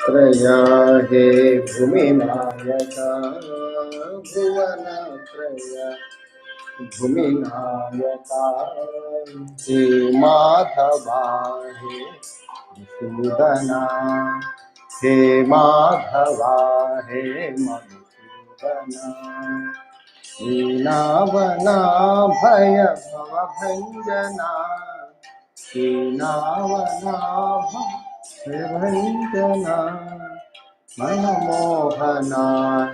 हे भूमिनायका भुवनत्रय भूमिनायका हे माधवा हे मधुसूदना हे माधवा हे मधुसूदना लीलावना भय भव भंजना लीलावना भय भंजना मनमोहना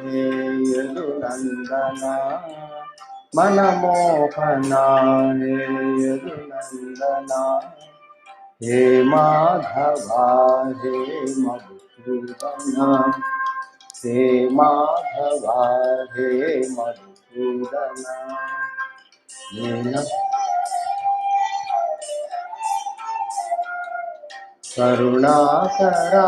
हे यदुनंदना मनमोहना हे यदुनंदना हे माधवा हे मधुसूदना हे माधवा हे मधुसूदना करुणाकरा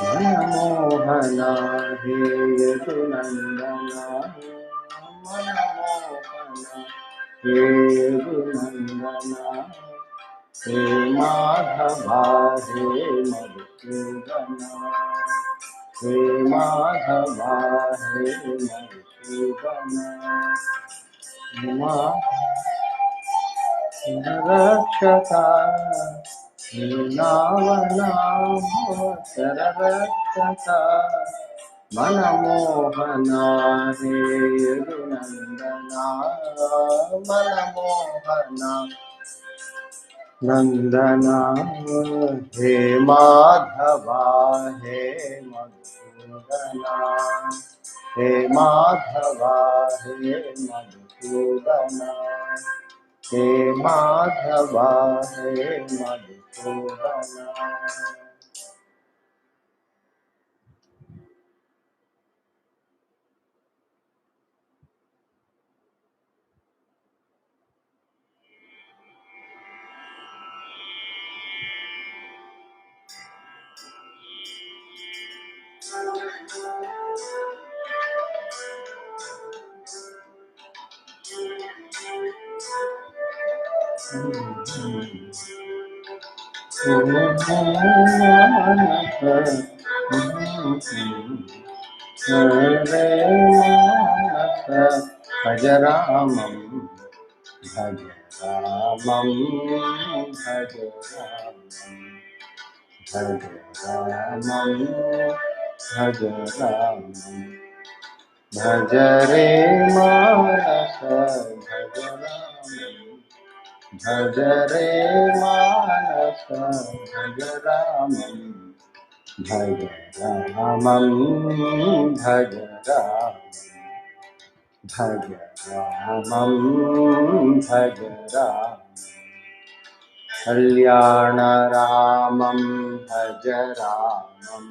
मनमोहना हे यदुनंदना मनमोहना हे यदुनंदना हे माधवा हे मधुसूदना हे माधवा हे मधुसूदना रक्षता लीलावना भवतरक्षता मनमोहना हे यदुनंदना मनमोहना नंदना हे माधवा हे मधुसूदना हे माधवा हे मधुसूदना हे माधवा हे मधुसूदना भज रामं भज रामं भज रामं भज रामं भज रे मानस भज रामं भज रे मानस भज रामं भज रामं भज रामं भज रामं कल्याण रामं भज रामं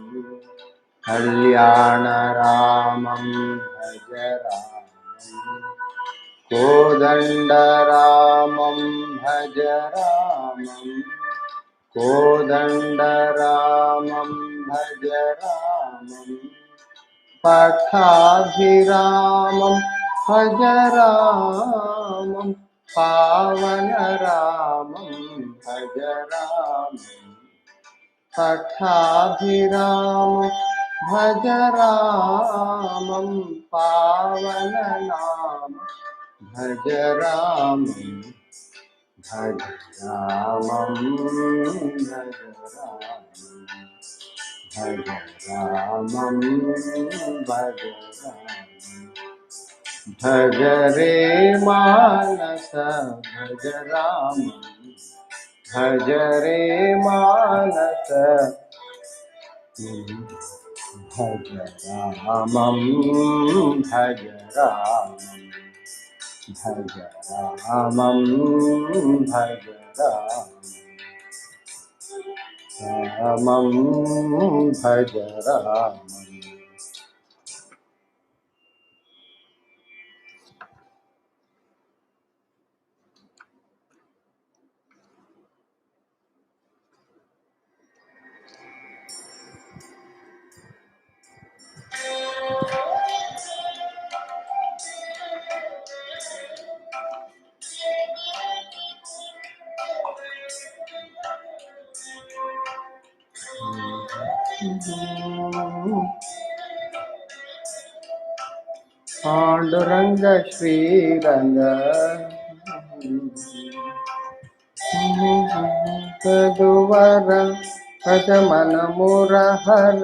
कल्याण रामं भज रामं कोदंड रामं भज रामं कोदंड रामं भज रामं पट्टाभिरामं भज रामं पावन रामं भज रामं पट्टाभिरामं भज रामं पावन नाम भज रामं भज रामं भज रामं भज रामं भज रे मानस भज रामं भज रे मानस भज रामं भज रामं भज रामं भज रामं भज रामं पांडुरंग श्रीरंग यदुवर भज मन मुरहर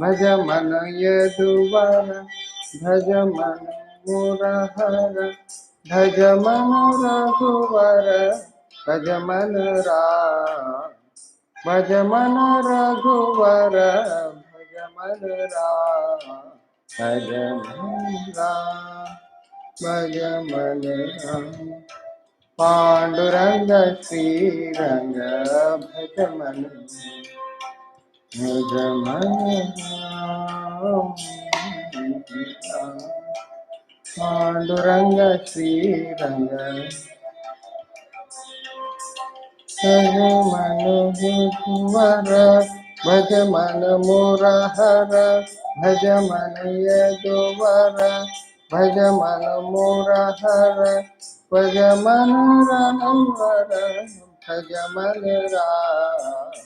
भज मन यदुवर भज मन मुरहर भज मन रघुवर भज मन राम भज मन रघुवर भज मन राम भज मन राम भज मन राम पांडुरंग श्रीरंग भज मन राम पांडुरंग श्रीरंग भज मन यदुवर भज मन मुरहर भज मन यदुवर भज मन मुरहर भज मन रघुवर भज मन राम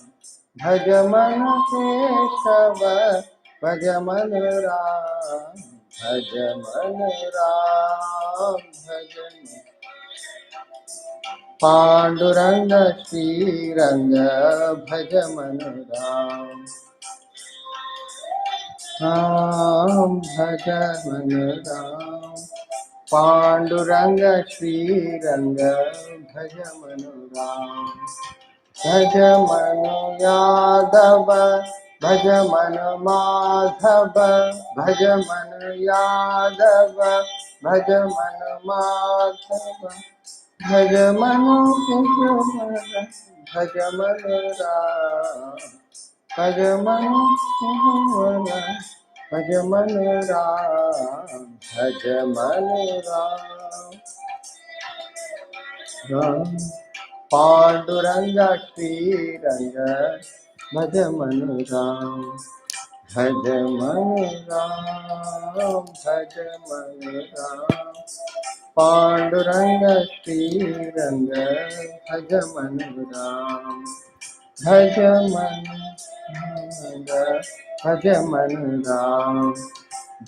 भज मन केशव भज मन राम भज मन राम भज मन पांडुरंग श्रीरंग भज मन राम राम भज मन राम पांडुरंग श्रीरंग भज मन राम भज मन यादव भज मन माधव भज मन यादव भज मन माधव भज मन कुंवर भज मन राम भज मन कुंवर भज मन राम भज मन राम पांडुरंग श्रीरंग भज मन राम भज मन राम भज मन राम पांडुरंग श्रीरंग भज मन राम भज मन भज मन राम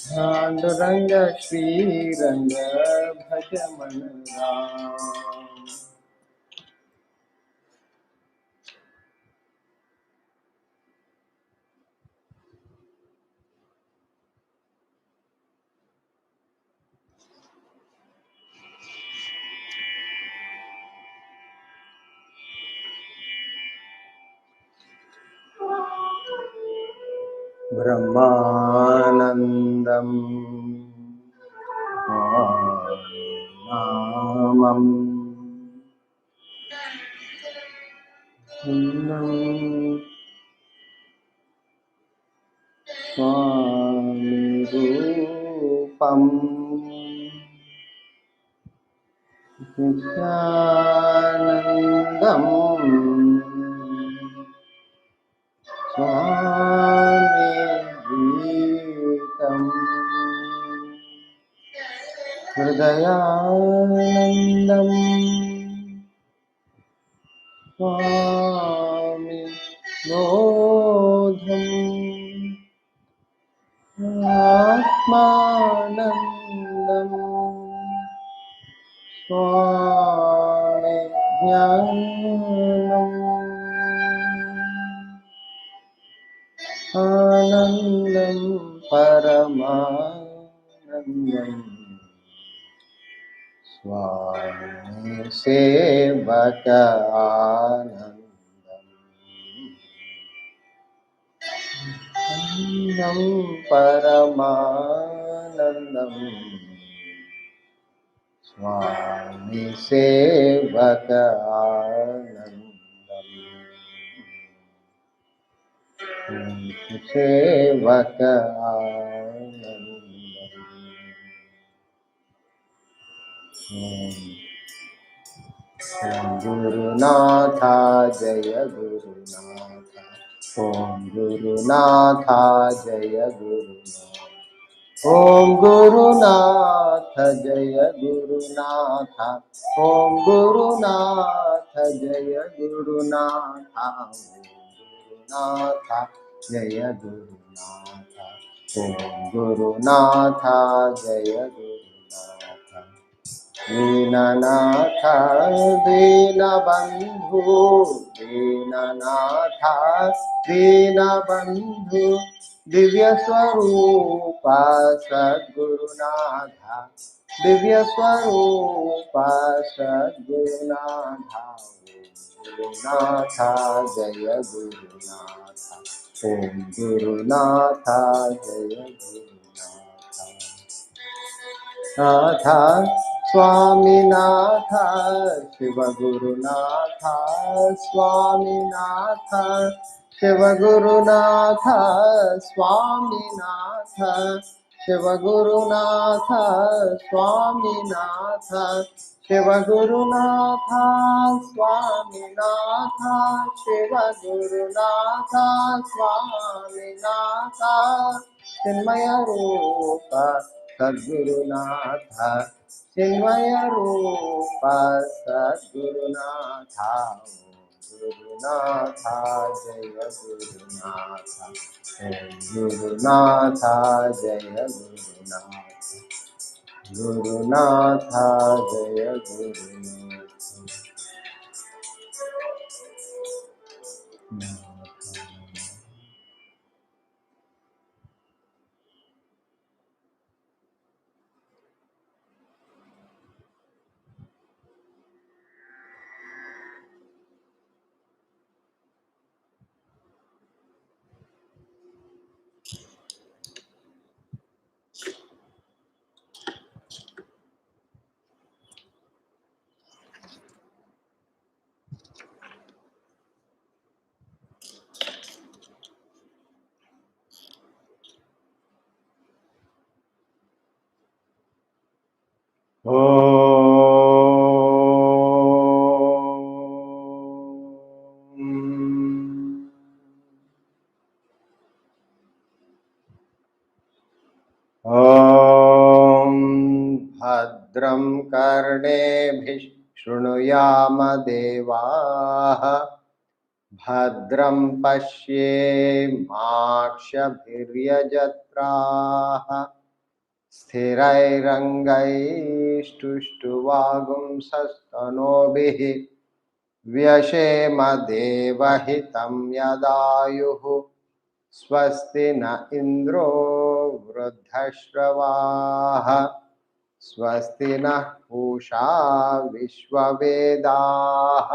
पांडुरंग श्रीरंग भज मन राम ब्रह्मानंदं नामं स्वामिरूपं नित्यानन्दं स्वामिगीतं हृदयानन्दं स्वामि बोधम् आत्मानन्दं स्वामि ज्ञानम् आनन्दं परमानन्दं स्वामि सेवक आनन्दं परमानन्दं स्वामि सेवक आनन्दं सेवक आनन्दं गुरुनाथ जय गुरुनाथ ओम गुरुनाथ जय गुरुनाथ ओम गुरुनाथ जय गुरुनाथ ओम गुरुनाथ जय गुरुनाथ ओम गुरुनाथ जय गुरुनाथ। ओम गुरुनाथ जय गुरुनाथ। दीननाथ दीनबन्धु दीननाथ दीनबन्धु दिव्यस्वरूप सद्गुरुनाथ दिव्यस्वरूप सद्गुरुनाथ। गुरुनाथ जय गुरुनाथ। ओम गुरुनाथ जय गुरुनाथ। नाथ स्वामीनाथ शिवगुरुनाथ स्वामीनाथ शिवगुरुनाथ स्वामीनाथ शिवगुरुनाथ स्वामीनाथ शिवगुरुनाथ स्वामीनाथ शिवगुरुनाथ स्वामीनाथ चिन्मय रूप सद्गुरुनाथ चिन्मय रूप सद्गुरुनाथ। गुरुनाथ जय गुरुनाथ। ओम गुरुनाथ जय गुरुनाथ। गुरुनाथ जय गुरुनाथ। ॐ भद्रं कर्णेभिः शृणुयाम देवाः भद्रं पश्येमाक्षभिर्यजत्राः स्थिरैरङ्गैस्तुष्टुवागुंसस्तनोभिः व्यशेम देवहितं यदायुः स्वस्ति न इन्द्रो वृद्धश्रवाः स्वस्ति नः पूषा विश्ववेदाः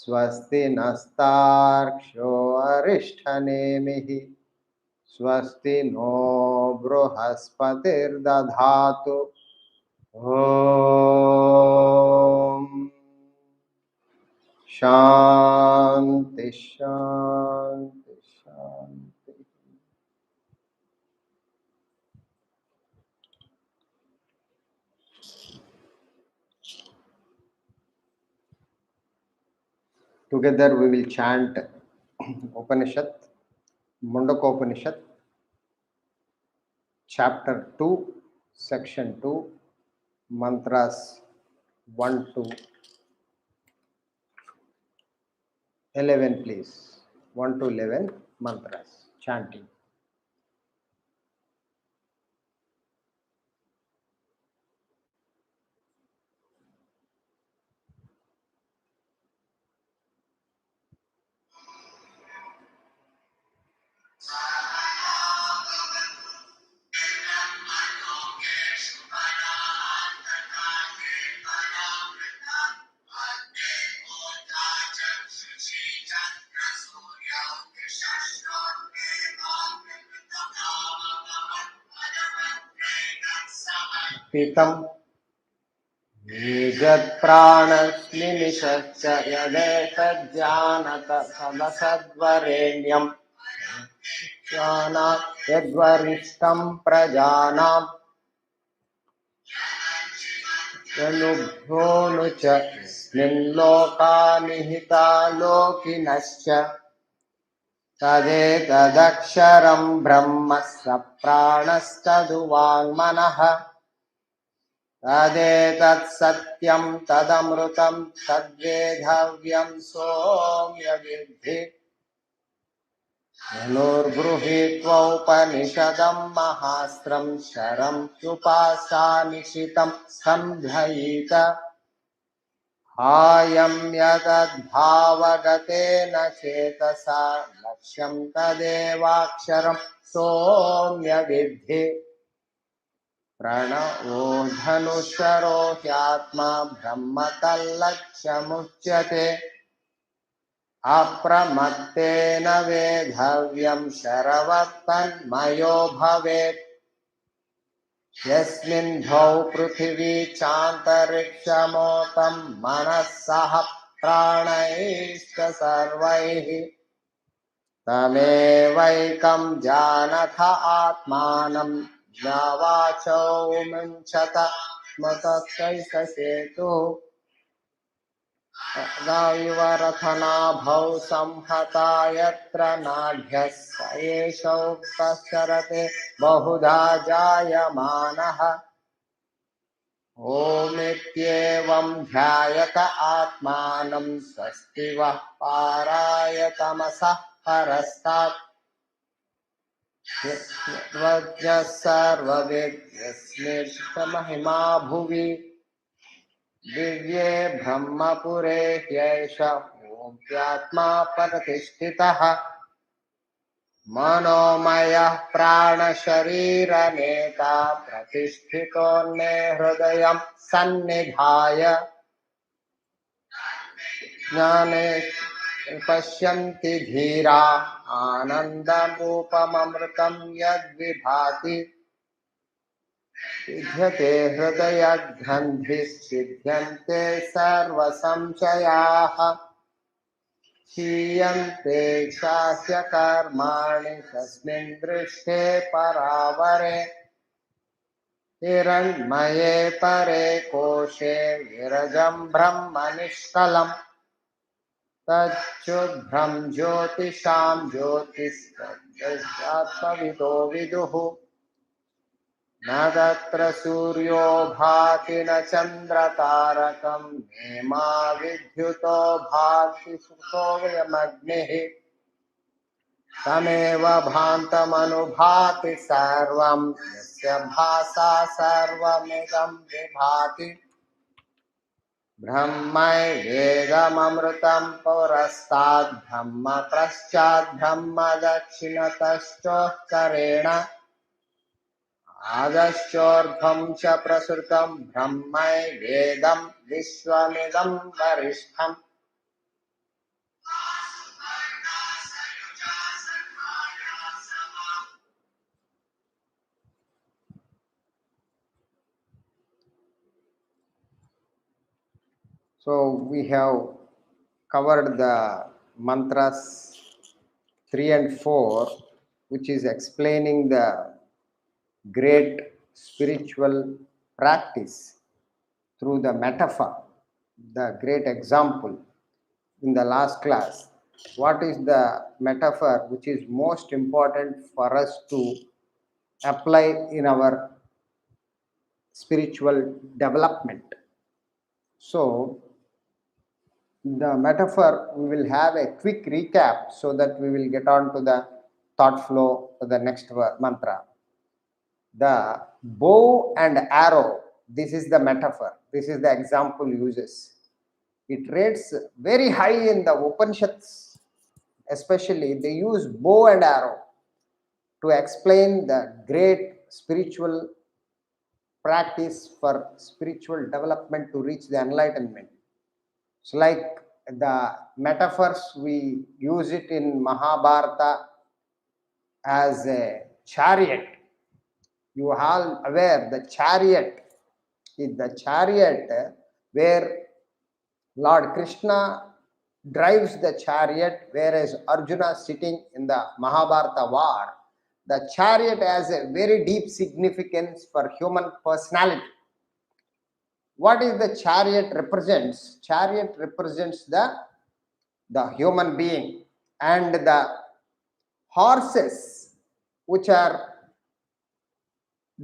स्वस्ति नस्तार्क्ष्यो अरिष्ठनेमिः स्वस्ति नो बृहस्पतिर्दधातु। ॐ शान्ति शान्ति शान्ति। Together we will chant Upanishad, Mundakopanishad, chapter 2, section 2, mantras 1 to 11, please. 1 to 11 mantras, chanting. Pitam निजत्प्राणस्निमिषश्च यदेतज्जानत सदसद्वरेण्यं जानात् यद्वरिष्ठं प्रजानां यनुभ्योऽनु च यस्मिन्लोकानिहिता लोकिनश्च तदेतदक्षरं ब्रह्म स प्राणस्तदुवाङ्मनः तदेतत् सत्यं तदमृतं तद्वेधव्यं सोम्यविद्धि धनुर्गृहीत्वा उपनिषदं महास्त्रं शरं युपासानिशितं सम्भ्रयीत आयं यदद्भावगतेन चेतसा लक्ष्यं तदेवाक्षरं सोम्य विद्धि प्रणवो धनुषरो ह्यात्मा ब्रह्म तल्लक्ष्यमुच्यते अप्रमत्तेन वेधव्यं शरवत्तन्मयो भवेत् यस्मिन् द्वौ पृथिवी चान्तरिक्षमोतं मनः सह प्राणैश्च सर्वैः तमेवैकं जानथ आत्मानं ज्ञावाचौ मुञ्चत स्मृतस्यैष इव रथनाभौ संहता यत्र नाढ्यः स एषोक्तश्चरते बहुधा जायमानः ओमित्येवं ध्यायत आत्मानं स्वस्ति वः पाराय तमसः परस्तात् यज्ञः सर्वविद् यस्मिन्महिमा भुवि दिव्ये ब्रह्मपुरे ह्यैष ओङ्क्यात्मा प्रतिष्ठितः मनोमयः प्राणशरीरनेता प्रतिष्ठितोऽन्ये हृदयं सन्निधाय ज्ञाने पश्यन्ति धीरा आनन्दरूपममृतं यद्विभाति सिद्ध्यते हृदयग्रन्थिः सिद्ध्यन्ते सर्वसंशयाः क्षीयन्ते चास्य कर्माणि तस्मिन् दृष्टे परावरे हिरण्मये परे कोशे विरजं ब्रह्म निष्कलम् तच्छुभ्रं ज्योतिषां ज्योतिस्तत्त्वविदो विदुः न तत्र सूर्यो भाति न चन्द्रतारकं नेमा विद्युतो भाति सुखोऽयमग्निः तमेव भान्तमनुभाति सर्वं यस्य भासा सर्वमिदं विभाति ब्रह्मैवेदममृतं पुरस्ताद् ब्रह्म पश्चाद् ब्रह्म दक्षिणतश्चोत्तरेण आदश्चोर्ध्वं च प्रसृतं ब्रह्मैवेदं विश्वमिदं वरिष्ठम् So we have covered the mantras 3 and 4, which is explaining the great spiritual practice through the metaphor, the great example in the last class. What is the metaphor which is most important for us to apply in our spiritual development? So the metaphor, we will have a quick recap so that we will get on to the thought flow for the next mantra. The bow and arrow, this is the metaphor, this is the example uses. It rates very high in the Upanishads, especially they use bow and arrow to explain the great spiritual practice for spiritual development to reach the enlightenment. It's like the metaphors, we use it in Mahabharata as a chariot. You are all aware the chariot is the chariot where Lord Krishna drives the chariot, whereas Arjuna sitting in the Mahabharata war. The chariot has a very deep significance for human personality. What is the chariot represents? Chariot represents the human being, and the horses which are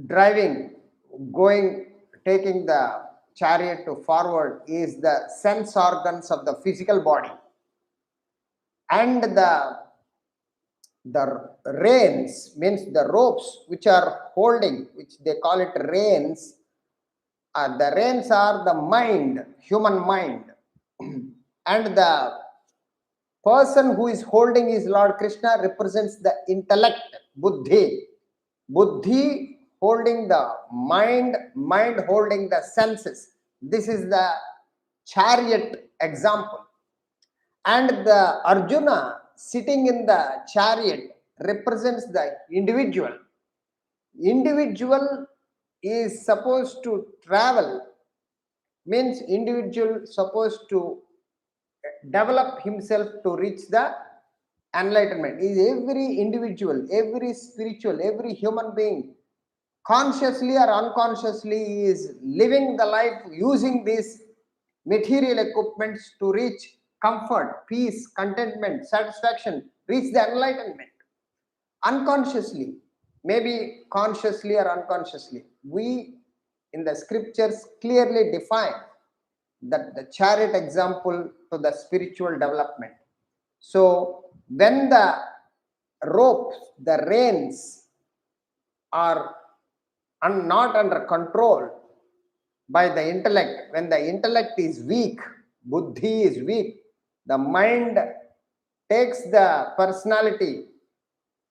driving, taking the chariot to forward is the sense organs of the physical body, and the The reins means the ropes which are holding, which they call it reins. The reins are the mind, human mind, and the person who is holding is Lord Krishna represents the intellect, buddhi. Buddhi holding the mind, mind holding the senses. This is the chariot example. And the Arjuna sitting in the chariot represents the individual. Individual is supposed to travel, means individual supposed to develop himself to reach the enlightenment. Is every individual, every spiritual, every human being, consciously or unconsciously, is living the life using these material equipments to reach comfort, peace, contentment, satisfaction, reach the enlightenment. Unconsciously, maybe consciously or unconsciously, we in the scriptures clearly define that the chariot example to the spiritual development. So when the ropes, the reins are not under control by the intellect, when the intellect is weak, buddhi is weak, the mind takes the personality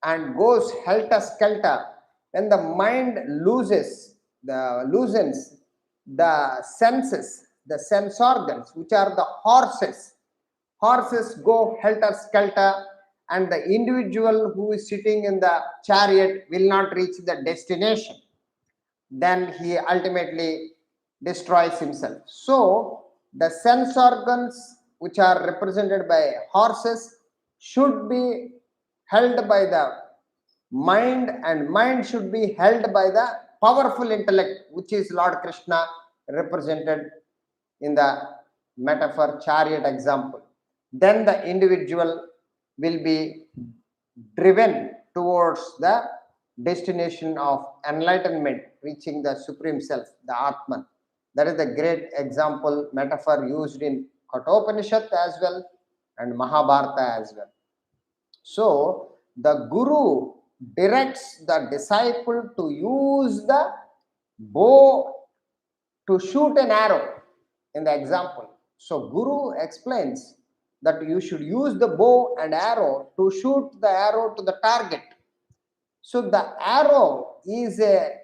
and goes helter-skelter. When the mind loosens the senses, the sense organs, which are the horses go helter-skelter, and the individual who is sitting in the chariot will not reach the destination. Then he ultimately destroys himself. So the sense organs which are represented by horses should be held by the mind, and mind should be held by the powerful intellect, which is Lord Krishna represented in the metaphor chariot example. Then the individual will be driven towards the destination of enlightenment, reaching the supreme self, the Atman. That is the great example, metaphor used in Kathopanishad as well and Mahabharata as well. So the Guru directs the disciple to use the bow to shoot an arrow in the example. So Guru explains that you should use the bow and arrow to shoot the arrow to the target. So the arrow is a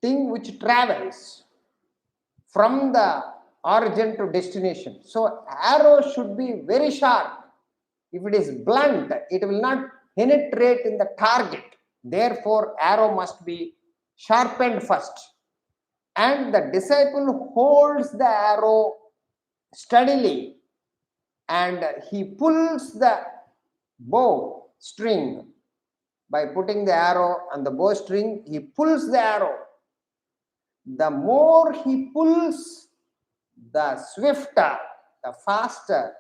thing which travels from the origin to destination. So arrow should be very sharp. If it is blunt, it will not penetrate in the target. Therefore, arrow must be sharpened first. And the disciple holds the arrow steadily and he pulls the bow string. By putting the arrow on the bowstring, he pulls the arrow. The more he pulls, the swifter, the faster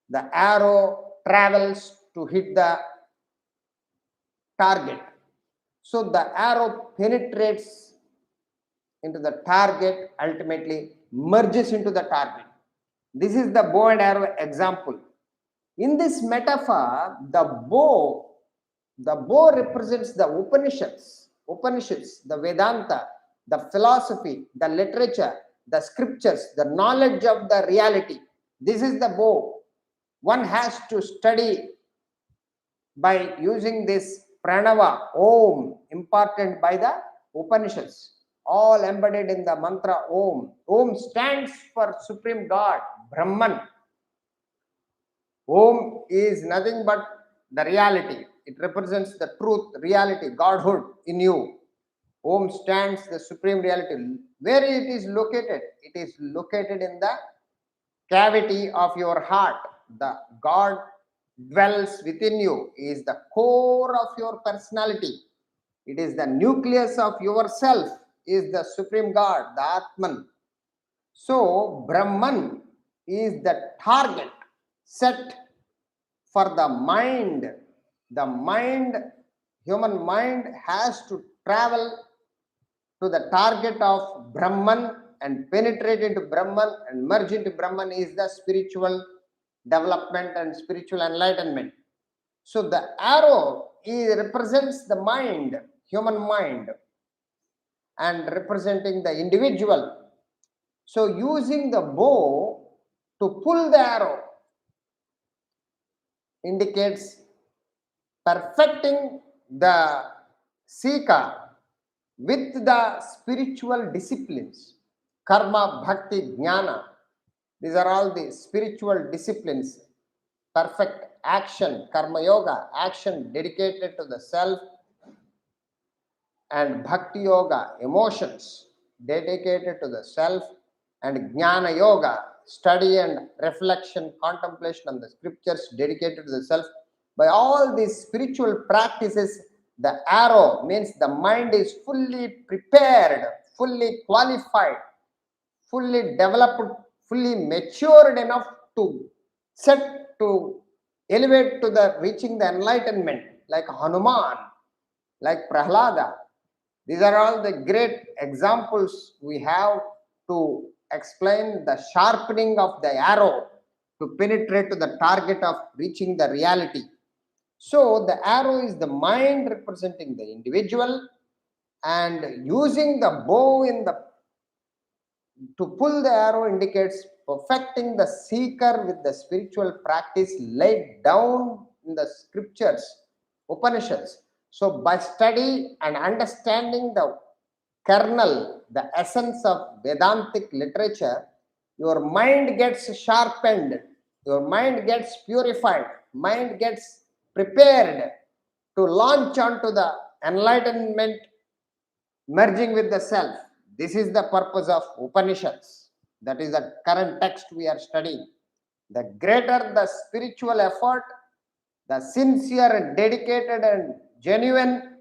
the arrow travels to hit the target. So the arrow penetrates into the target, ultimately merges into the target. This is the bow and arrow example. In this metaphor, the bow represents the Upanishads, the Vedanta, the philosophy, the literature, the scriptures, the knowledge of the reality. This is the bow. One has to study by using this pranava, Om, imparted by the Upanishads, all embedded in the mantra Om. Om stands for Supreme God, Brahman. Om is nothing but the reality. It represents the truth, reality, Godhood in you. Om stands the supreme reality. Where it is located? It is located in the cavity of your heart. The God dwells within you, is the core of your personality. It is the nucleus of yourself, is the supreme God, the Atman. So Brahman is the target set for the mind. The mind, human mind, has to travel to the target of Brahman and penetrate into Brahman and merge into Brahman, is the spiritual development and spiritual enlightenment. So the arrow represents the mind, human mind, and representing the individual. So using the bow to pull the arrow indicates perfecting the seeker with the spiritual disciplines, karma, bhakti, jnana. These are all the spiritual disciplines. Perfect action, karma yoga, action dedicated to the self, and bhakti yoga, emotions dedicated to the self, and jnana yoga, study and reflection, contemplation on the scriptures dedicated to the self. By all these spiritual practices, the arrow means the mind is fully prepared, fully qualified, fully developed, fully matured enough to set to elevate to the reaching the enlightenment, like Hanuman, like Prahlada. These are all the great examples we have to explain the sharpening of the arrow to penetrate to the target of reaching the reality. So the arrow is the mind representing the individual, and using the bow in the to pull the arrow indicates perfecting the seeker with the spiritual practice laid down in the scriptures, Upanishads. So by study and understanding the kernel, the essence of Vedantic literature, your mind gets sharpened, your mind gets purified, mind gets prepared to launch onto the enlightenment, merging with the self. This is the purpose of Upanishads. That is the current text we are studying. The greater the spiritual effort, the sincere and dedicated and genuine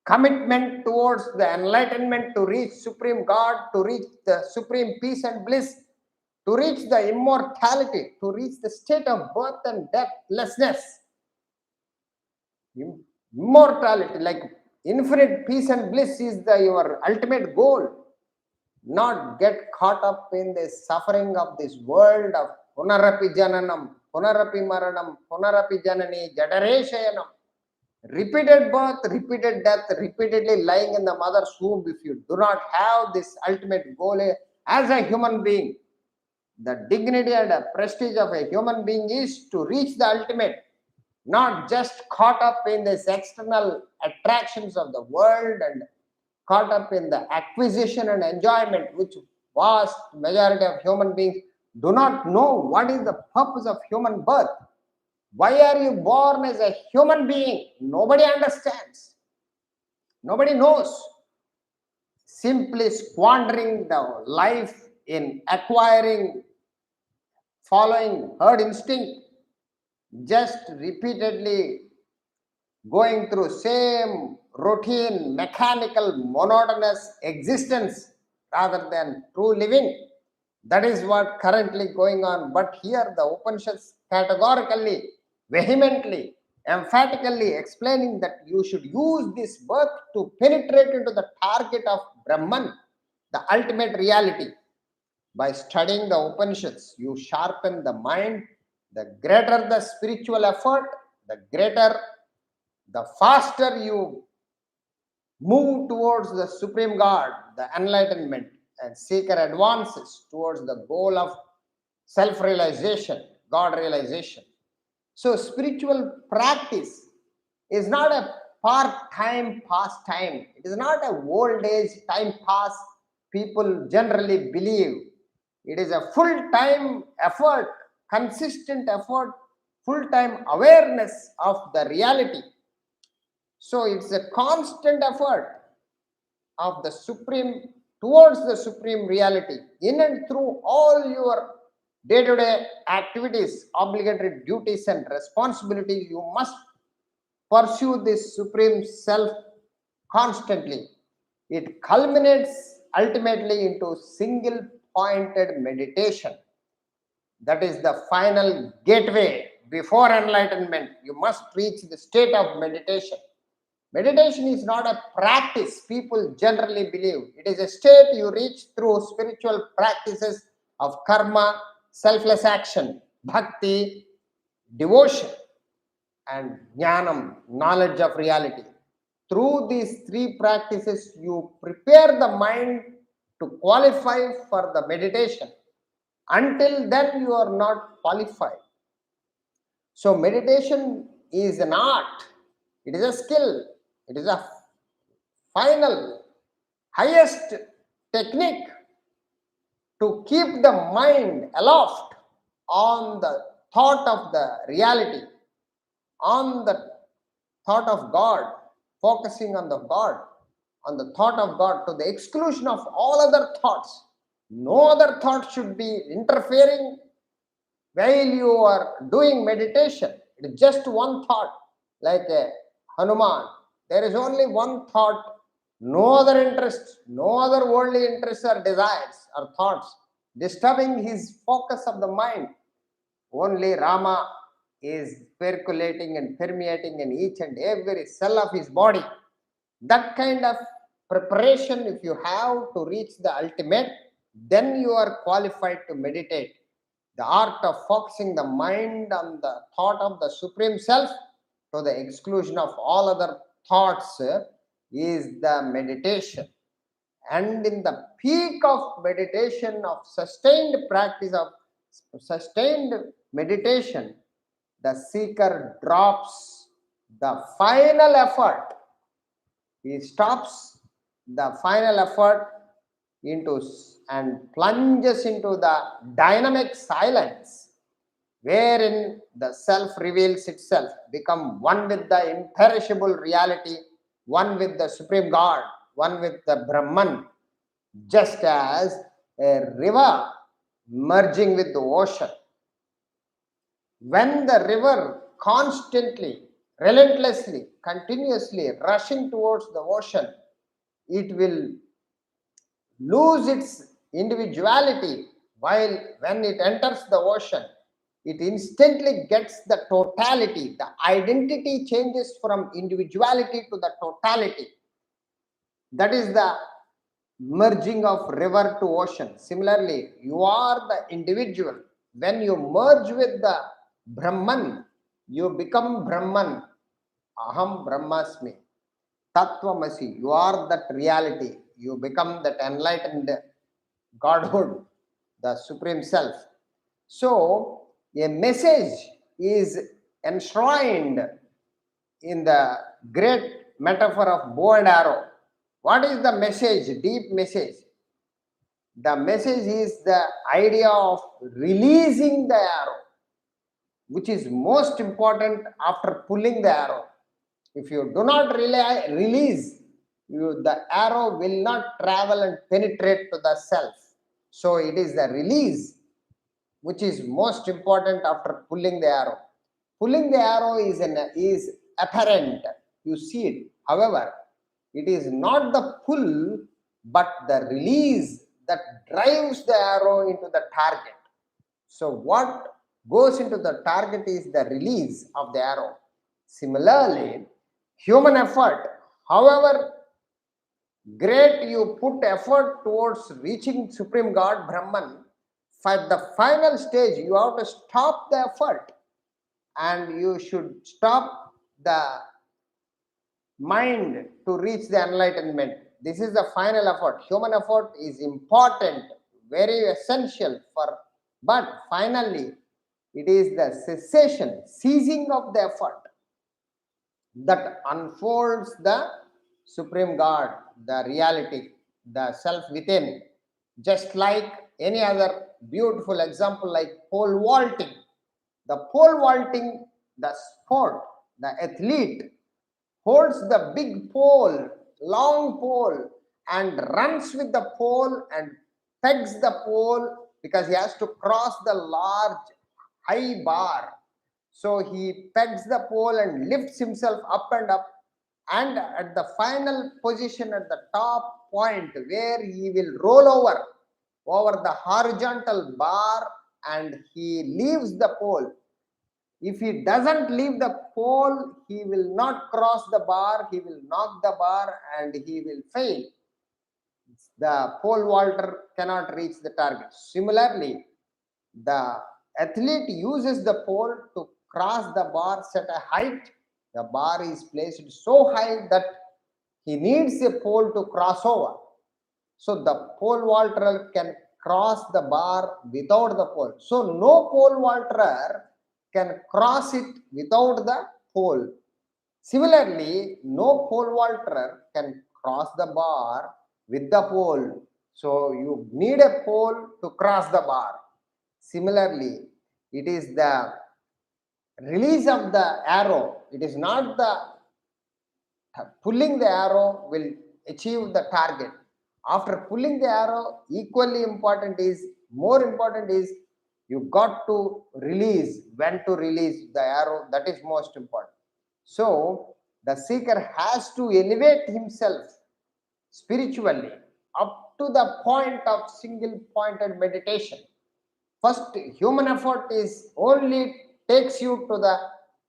commitment towards the enlightenment, to reach Supreme God, to reach the supreme peace and bliss, to reach the immortality, to reach the state of birth and deathlessness, immortality, like infinite peace and bliss is your ultimate goal. Not get caught up in the suffering of this world of punarapi jananam, punarapi maranam, punarapi janani, jadareshayanam. Repeated birth, repeated death, repeatedly lying in the mother's womb. If you do not have this ultimate goal as a human being, the dignity and the prestige of a human being is to reach the ultimate, not just caught up in these external attractions of the world and caught up in the acquisition and enjoyment, which vast majority of human beings do not know what is the purpose of human birth. Why are you born as a human being? Nobody understands. Nobody knows. Simply squandering the life in acquiring, following herd instinct, just repeatedly going through same routine, mechanical, monotonous existence rather than true living. That is what currently going on. But here the Upanishads categorically, vehemently, emphatically explaining that you should use this birth to penetrate into the target of Brahman, the ultimate reality. By studying the Upanishads, you sharpen the mind. The greater the spiritual effort, the faster you move towards the Supreme God, the enlightenment, and seeker advances towards the goal of self-realization, God realization. So spiritual practice is not a part-time pastime. It is not a old age time pass people generally believe. It is a full-time effort, consistent effort, full-time awareness of the reality. So it's a constant effort of the supreme towards the supreme reality in and through all your day-to-day activities, obligatory duties and responsibilities. You must pursue this supreme self constantly. It culminates ultimately into single pointed meditation. That is the final gateway before enlightenment. You must reach the state of meditation. Meditation is not a practice people generally believe. It is a state you reach through spiritual practices of karma, selfless action, bhakti, devotion. and jnanam, knowledge of reality. Through these three practices, you prepare the mind to qualify for the meditation. Until then, you are not qualified. So, meditation is an art, it is a skill, it is a final, highest technique to keep the mind aloft on the thought of the reality, on the thought of God, focusing on the God, on the thought of God to the exclusion of all other thoughts. No other thought should be interfering while you are doing meditation. It is just one thought, like a Hanuman. There is only one thought, no other interests, no other worldly interests or desires or thoughts disturbing his focus of the mind. Only Rama is percolating and permeating in each and every cell of his body. That kind of preparation, if you have to reach the ultimate, then you are qualified to meditate. The art of focusing the mind on the thought of the Supreme Self to the exclusion of all other thoughts is the meditation. And in the peak of meditation, of sustained practice, of sustained meditation, the seeker drops the final effort. He stops the final effort into and plunges into the dynamic silence, wherein the self reveals itself, become one with the imperishable reality, one with the Supreme God, one with the Brahman, just as a river merging with the ocean. When the river constantly, relentlessly, continuously rushing towards the ocean, it will lose its individuality, while when it enters the ocean, it instantly gets the totality. The identity changes from individuality to the totality. That is the merging of river to ocean. Similarly, you are the individual. When you merge with the Brahman, you become Brahman. Aham Brahmasmi. Tattvamasi. You are that reality. You become that enlightened Godhood, the Supreme Self. So, a message is enshrined in the great metaphor of bow and arrow. What is the message? Deep message. The message is the idea of releasing the arrow, which is most important after pulling the arrow. If you do not release, the arrow will not travel and penetrate to the self. So it is the release which is most important after pulling the arrow. Pulling the arrow is apparent. You see it. However, it is not the pull, but the release that drives the arrow into the target. So what goes into the target is the release of the arrow. Similarly, human effort, however great you put effort towards reaching Supreme God, Brahman, for the final stage, you have to stop the effort and you should stop the mind to reach the enlightenment. This is the final effort. Human effort is important, very essential for, but finally, it is the cessation, ceasing of the effort that unfolds the Supreme God, the reality, the self within. Just like any other beautiful example, like pole vaulting. The pole vaulting, the sport, the athlete holds the big pole, long pole, and runs with the pole and pegs the pole because he has to cross the large high bar. So he pegs the pole and lifts himself up and up, and at the final position at the top point where he will roll over the horizontal bar and he leaves the pole. If he doesn't leave the pole, he will not cross the bar, he will knock the bar and he will fail. The pole vaulter cannot reach the target. Similarly, the athlete uses the pole to cross the bars at a height. The bar is placed so high that he needs a pole to cross over. So the pole vaulter can cross the bar without the pole. So no pole vaulter can cross it without the pole. Similarly, no pole vaulter can cross the bar with the pole. So you need a pole to cross the bar. Similarly, it is the release of the arrow. It is not the pulling the arrow will achieve the target. After pulling the arrow, more important is you got to release, when to release the arrow. That is most important. So the seeker has to elevate himself spiritually up to the point of single pointed meditation. First, human effort is only takes you to the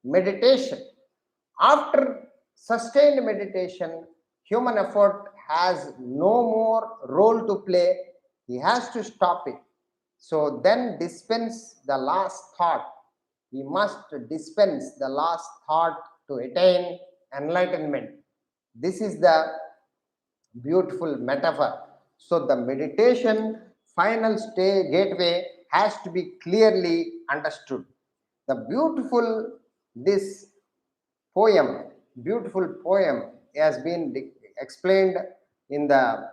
meditation. After sustained meditation, human effort has no more role to play. He has to stop it. So then dispense the last thought. He must dispense the last thought to attain enlightenment. This is the beautiful metaphor. So the meditation final stage gateway has to be clearly understood. The this beautiful poem has been explained in the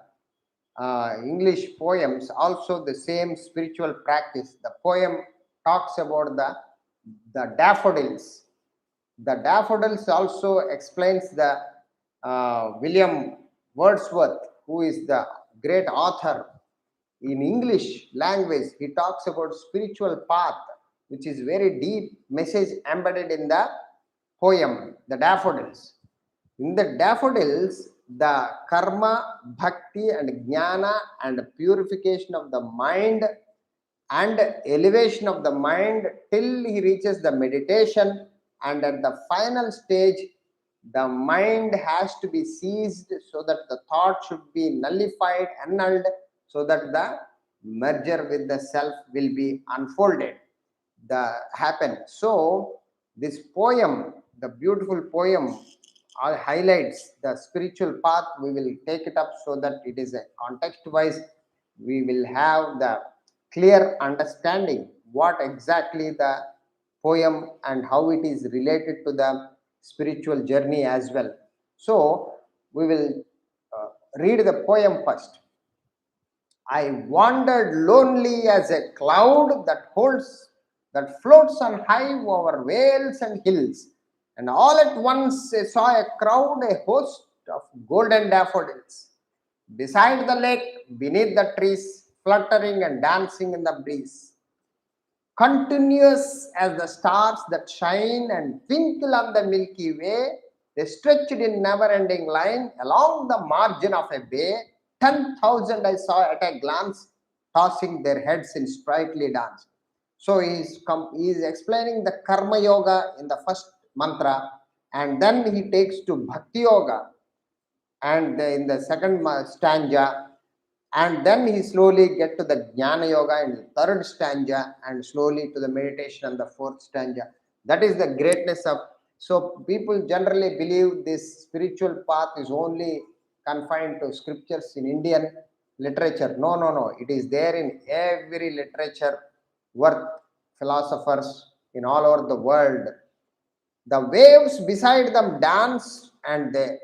English poems, also the same spiritual practice. The poem talks about the daffodils. The daffodils also explains the William Wordsworth, who is the great author. In English language, he talks about spiritual path, which is very deep message embedded in the poem, the daffodils. In the daffodils, the karma, bhakti, and jnana, and purification of the mind and elevation of the mind till he reaches the meditation, and at the final stage, the mind has to be seized so that the thought should be nullified, annulled, so that the merger with the self will be unfolded. So this poem, the beautiful poem, highlights the spiritual path. We will take it up so that it is a context wise. We will have the clear understanding what exactly the poem and how it is related to the spiritual journey as well. So we will read the poem first. I wandered lonely as a cloud that floats on high over vales and hills, and all at once I saw a crowd, a host of golden daffodils, beside the lake, beneath the trees, fluttering and dancing in the breeze. Continuous as the stars that shine and twinkle on the Milky Way, they stretched in never-ending line along the margin of a bay. 10,000 I saw at a glance, tossing their heads in sprightly dance. So he is explaining the Karma Yoga in the first mantra, and then he takes to Bhakti Yoga, and in the second stanza, and then he slowly get to the Jnana Yoga in the third stanza, and slowly to the meditation in the fourth stanza. That is the greatness of. So people generally believe this spiritual path is only confined to scriptures in Indian literature. No. It is there in every literature worth philosophers in all over the world. The waves beside them danced,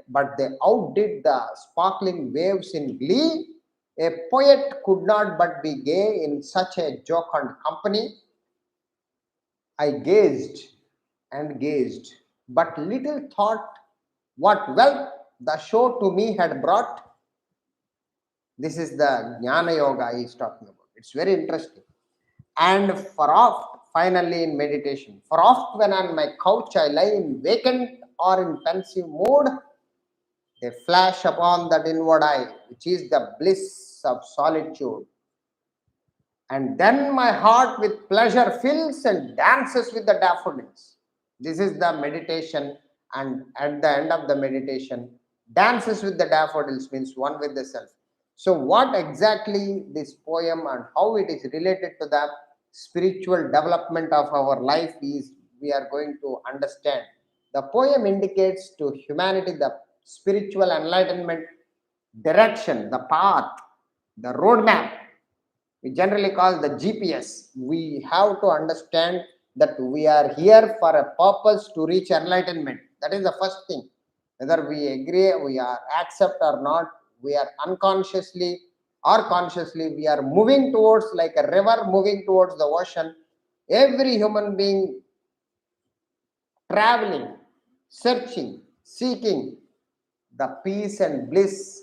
but they outdid the sparkling waves in glee. A poet could not but be gay in such a jocund company. I gazed and gazed, but little thought what wealth the show to me had brought. This is the Jnana Yoga he is talking about. It's very interesting. And for oft, finally in meditation, for oft when on my couch I lie in vacant or in pensive mood, they flash upon that inward eye, which is the bliss of solitude. And then my heart with pleasure fills and dances with the daffodils. This is the meditation, and at the end of the meditation, dances with the daffodils means one with the self. So what exactly this poem and how it is related to the spiritual development of our life is we are going to understand. The poem indicates to humanity the spiritual enlightenment direction, the path, the roadmap. We generally call the GPS. We have to understand that we are here for a purpose to reach enlightenment. That is the first thing. Whether we agree, we are accept or not, we are unconsciously or consciously, we are moving towards, like a river moving towards the ocean. Every human being traveling, searching, seeking the peace and bliss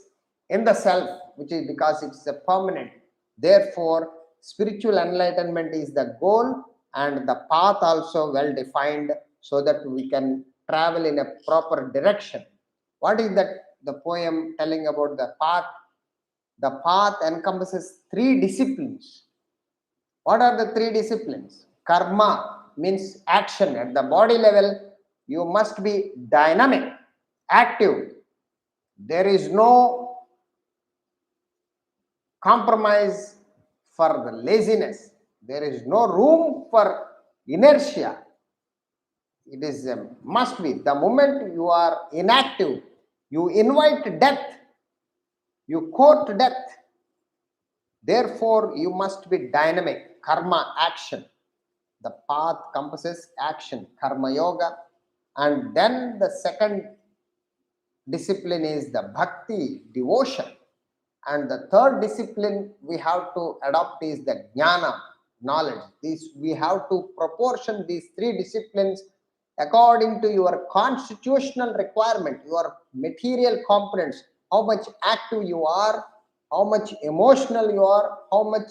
in the self, which is because it's a permanent. Therefore, spiritual enlightenment is the goal, and the path also well defined so that we can travel in a proper direction. What is that? The poem telling about the path. The path encompasses three disciplines. What are the three disciplines? Karma means action. At the body level, you must be dynamic, active. There is no compromise for the laziness. There is no room for inertia. It is must be. The moment you are inactive, you invite death, you court death. Therefore, you must be dynamic. Karma, action. The path compasses action, karma yoga. And then the second discipline is the bhakti, devotion. And the third discipline we have to adopt is the jnana, knowledge. These we have to proportion these three disciplines according to your constitutional requirement, your material components, how much active you are, how much emotional you are, how much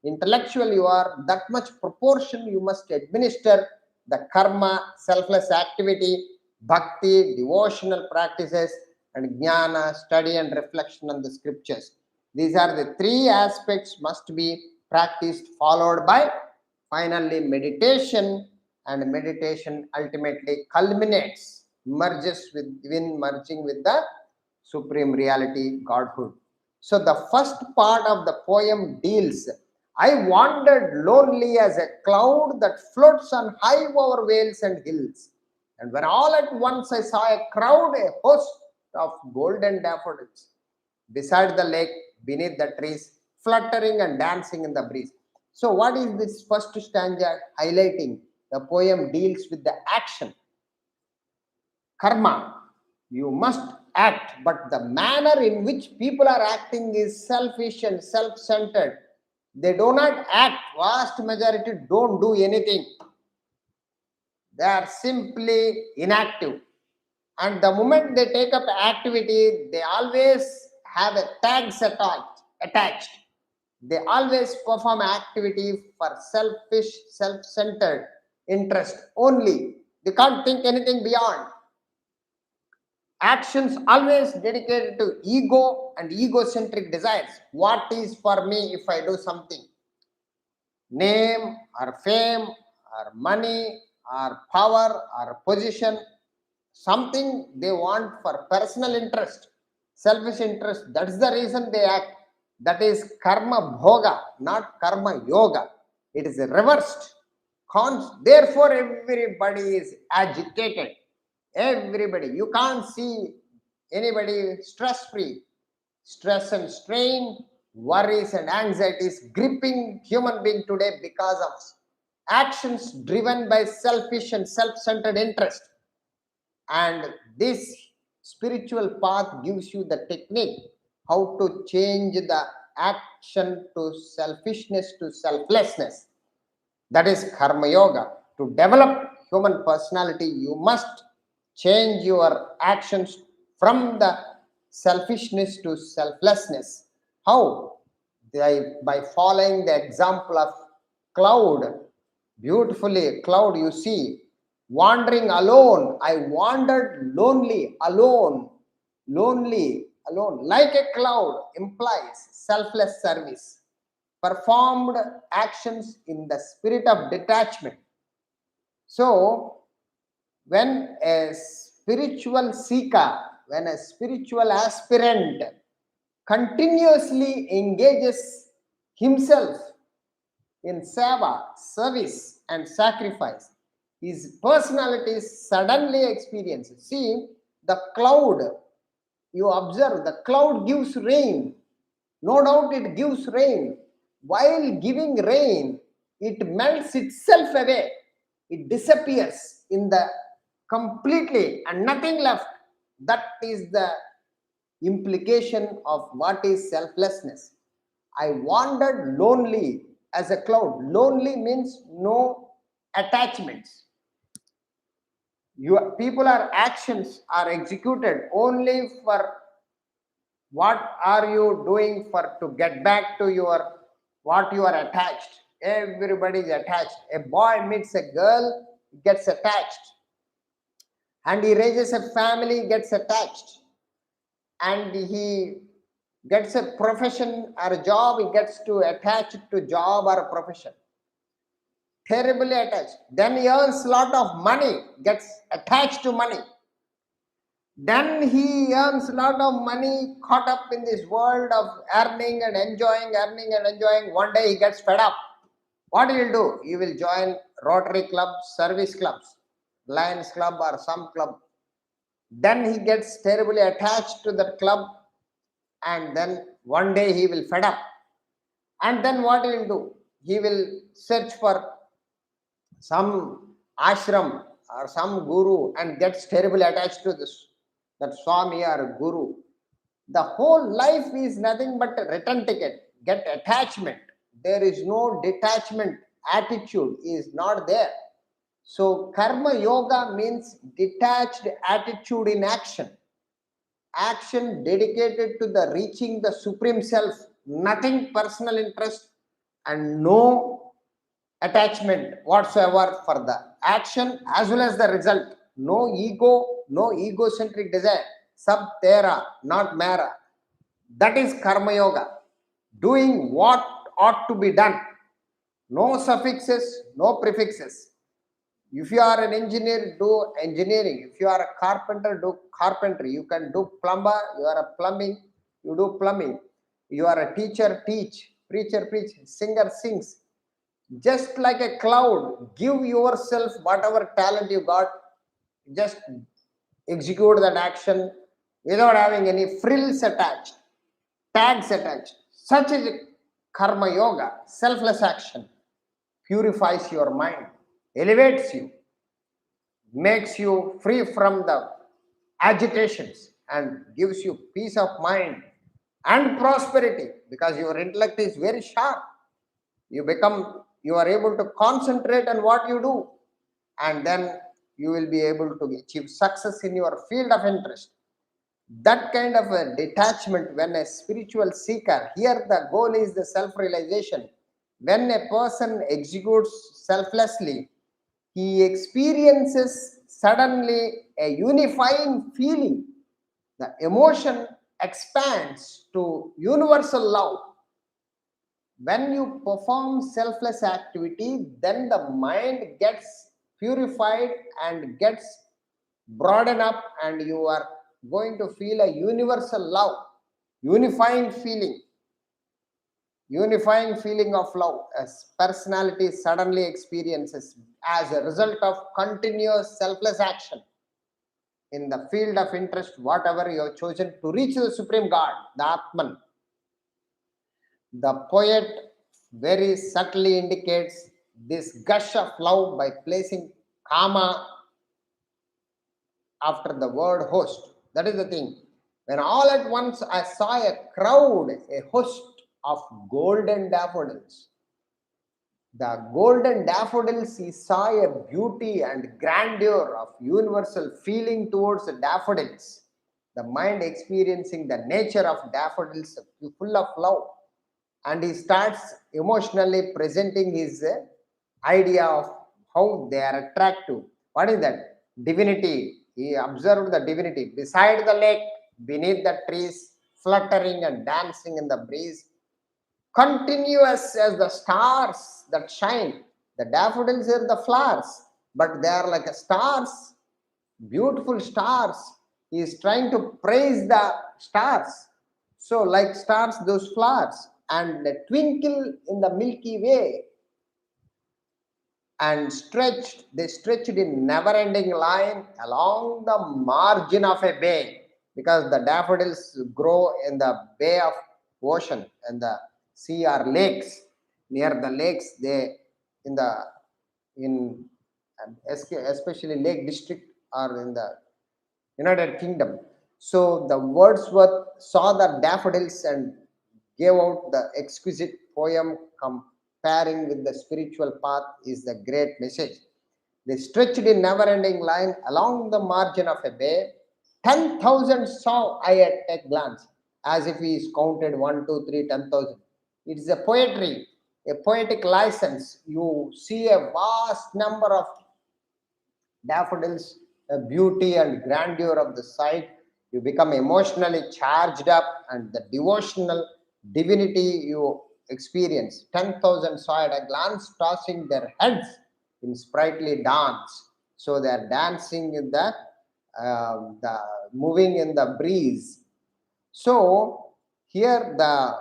intellectual you are, that much proportion you must administer the karma, selfless activity, bhakti, devotional practices, and jnana, study and reflection on the scriptures. These are the three aspects must be practiced, followed by finally meditation, and meditation ultimately culminates, merges merging with the supreme reality, Godhood. So the first part of the poem deals, I wandered lonely as a cloud that floats on high over vales and hills. And when all at once I saw a crowd, a host of golden daffodils, beside the lake, beneath the trees, fluttering and dancing in the breeze. So, what is this first stanza highlighting? The poem deals with the action, karma. You must act, but the manner in which people are acting is selfish and self-centered. They do not act. Vast majority don't do anything. They are simply inactive. And the moment they take up activity, they always have a tags attached. They always perform activity for selfish, self-centered interest only. They can't think anything beyond. Actions always dedicated to ego and egocentric desires. What is for me if I do something? Name or fame or money or power or position, something they want for personal interest, selfish interest. That's the reason they act. That is karma bhoga, not karma yoga. It is reversed. Therefore, everybody is agitated. Everybody. You can't see anybody stress free. Stress and strain, worries and anxieties gripping human being today because of actions driven by selfish and self-centered interest. And this spiritual path gives you the technique how to change the action to selfishness to selflessness. That is karma yoga. To develop human personality, you must change your actions from the selfishness to selflessness. How? By following the example of cloud. Beautifully, cloud you see, wandering alone. I wandered lonely, alone, lonely, alone. Like a cloud implies selfless service, performed actions in the spirit of detachment. So, when a spiritual seeker, when a spiritual aspirant continuously engages himself in seva, service, and sacrifice, His personality suddenly experiences. See, the cloud, you observe, the cloud gives rain. No doubt it gives rain. While giving rain, it melts itself away. It disappears in the completely and nothing left. That is the implication of what is selflessness. I wandered lonely as a cloud. Lonely means no attachments. Your people are actions are executed only for what are you doing for to get back to your what you are attached. Everybody is attached. A boy meets a girl, gets attached, and he raises a family, gets attached, and he gets a profession or a job, he gets to attach to job or a profession, terribly attached. Then he earns a lot of money, gets attached to money. Then he earns a lot of money, caught up in this world of earning and enjoying. One day he gets fed up. What he will do? He will join Rotary clubs, service clubs, Lions club or some club. Then he gets terribly attached to that club, and then one day he will fed up. And then what he will do? He will search for some ashram or some guru and gets terribly attached to this that Swami or Guru. The whole life is nothing but a return ticket. Get attachment. There is no detachment. Attitude is not there. So karma yoga means detached attitude in action. Action dedicated to the reaching the supreme self. Nothing personal interest and no attachment whatsoever for the action as well as the result. No ego, no egocentric desire. Sab tera, not mera. That is karma yoga. Doing what ought to be done. No suffixes, no prefixes. If you are an engineer, do engineering. If you are a carpenter, do carpentry. You can do plumber, you are a plumbing, you do plumbing. You are a teacher, teach. Preacher, preach. Singer, sings. Just like a cloud, give yourself whatever talent you got, just execute that action without having any frills attached, tags attached. Such is karma yoga, selfless action, purifies your mind, elevates you, makes you free from the agitations, and gives you peace of mind and prosperity because your intellect is very sharp. You are able to concentrate on what you do, and then you will be able to achieve success in your field of interest. That kind of a detachment, when a spiritual seeker, here the goal is the self-realization. When a person executes selflessly, he experiences suddenly a unifying feeling. The emotion expands to universal love. When you perform selfless activity, then the mind gets purified and gets broadened up, and you are going to feel a universal love, unifying feeling of love as personality suddenly experiences as a result of continuous selfless action in the field of interest, whatever you have chosen to reach the supreme God, the Atman. The poet very subtly indicates this gush of love by placing comma after the word host. That is the thing. When all at once I saw a crowd, a host of golden daffodils. The golden daffodils, he saw a beauty and grandeur of universal feeling towards the daffodils. The mind experiencing the nature of daffodils full of love. And he starts emotionally presenting his idea of how they are attractive. What is that? Divinity. He observed the divinity beside the lake, beneath the trees, fluttering and dancing in the breeze, continuous as the stars that shine. The daffodils are the flowers, but they are like stars, beautiful stars. He is trying to praise the stars. So, like stars, those flowers, and the twinkle in the Milky Way. and they stretched in never-ending line along the margin of a bay, because the daffodils grow in the bay of ocean and the sea or lakes. Near the lakes, they in the in especially Lake District or in the United Kingdom. So the Wordsworth saw the daffodils and gave out the exquisite poem comparing with the spiritual path is the great message. They stretched in never-ending line along the margin of a bay. 10,000 saw I at a glance, as if he is counted 1, 2, 3, 10,000. It is a poetry, a poetic license. You see a vast number of daffodils, the beauty and grandeur of the sight. You become emotionally charged up, and the devotional divinity you experience. 10,000 saw at a glance, tossing their heads in sprightly dance. So they are dancing in the moving in the breeze. So here the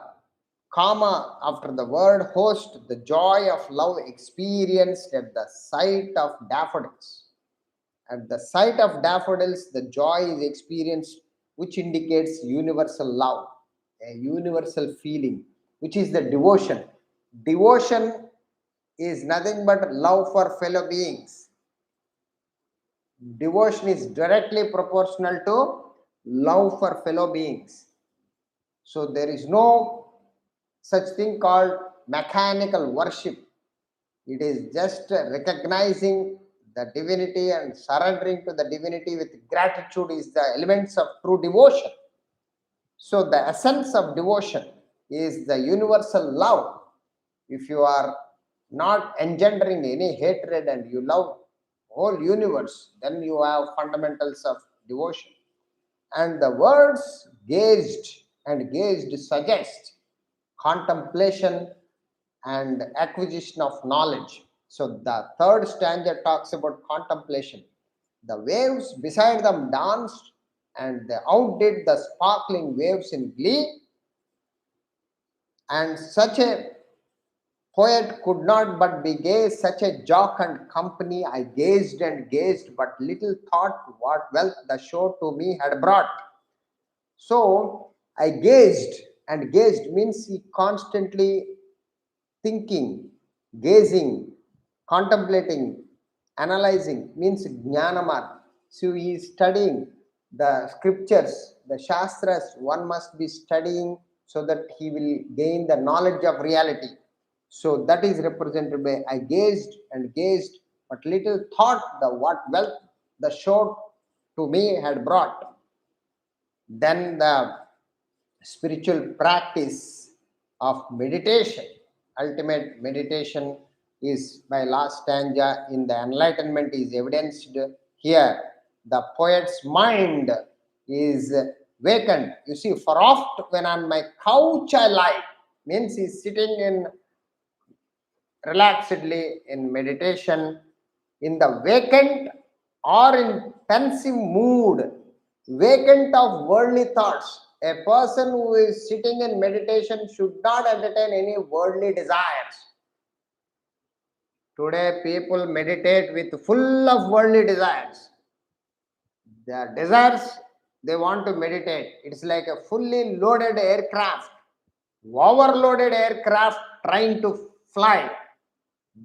comma after the word host, the joy of love experienced at the sight of daffodils. At the sight of daffodils, the joy is experienced, which indicates universal love, a universal feeling, which is the devotion. Devotion is nothing but love for fellow beings. Devotion is directly proportional to love for fellow beings. So there is no such thing called mechanical worship. It is just recognizing the divinity and surrendering to the divinity with gratitude is the elements of true devotion. So the essence of devotion is the universal love. If you are not engendering any hatred and you love whole universe, then you have fundamentals of devotion. And the words gazed and gazed suggest contemplation and acquisition of knowledge. So the third stanza talks about contemplation. The waves beside them danced, and they outdid the sparkling waves in glee. And such a poet could not but be gay, such a jock and company. I gazed and gazed, but little thought what wealth the show to me had brought. So I gazed, and gazed means he constantly thinking, gazing, contemplating, analyzing means jnanamar. So he is studying the scriptures, the shastras. One must be studying so that he will gain the knowledge of reality. So that is represented by I gazed and gazed, but little thought the what wealth the show to me had brought. Then the spiritual practice of meditation. Ultimate meditation is by last stanza in the enlightenment is evidenced here. The poet's mind is vacant. You see, for oft when on my couch I lie, means he's sitting in relaxedly in meditation, in the vacant or in pensive mood, vacant of worldly thoughts. A person who is sitting in meditation should not entertain any worldly desires. Today, people meditate with full of worldly desires. Their desires, they want to meditate. It's like a fully loaded aircraft, overloaded aircraft trying to fly.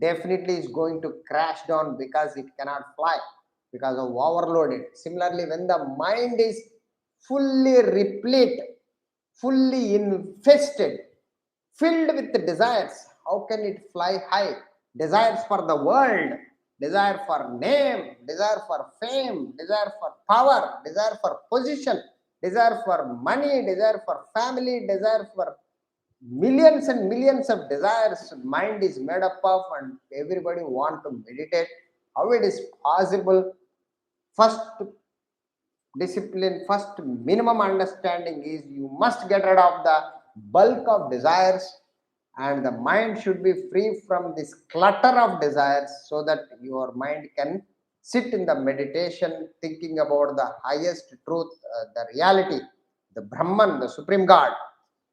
Definitely is going to crash down because it cannot fly because of overloaded. Similarly, when the mind is fully replete, fully infested, filled with the desires, how can it fly high? Desires for the world, desire for name, desire for fame, desire for power, desire for position, desire for money, desire for family, desire for millions and millions of desires mind is made up of, and everybody want to meditate. How it is possible? First discipline, first minimum understanding is you must get rid of the bulk of desires, and the mind should be free from this clutter of desires so that your mind can sit in the meditation thinking about the highest truth, the reality, the Brahman, the supreme God.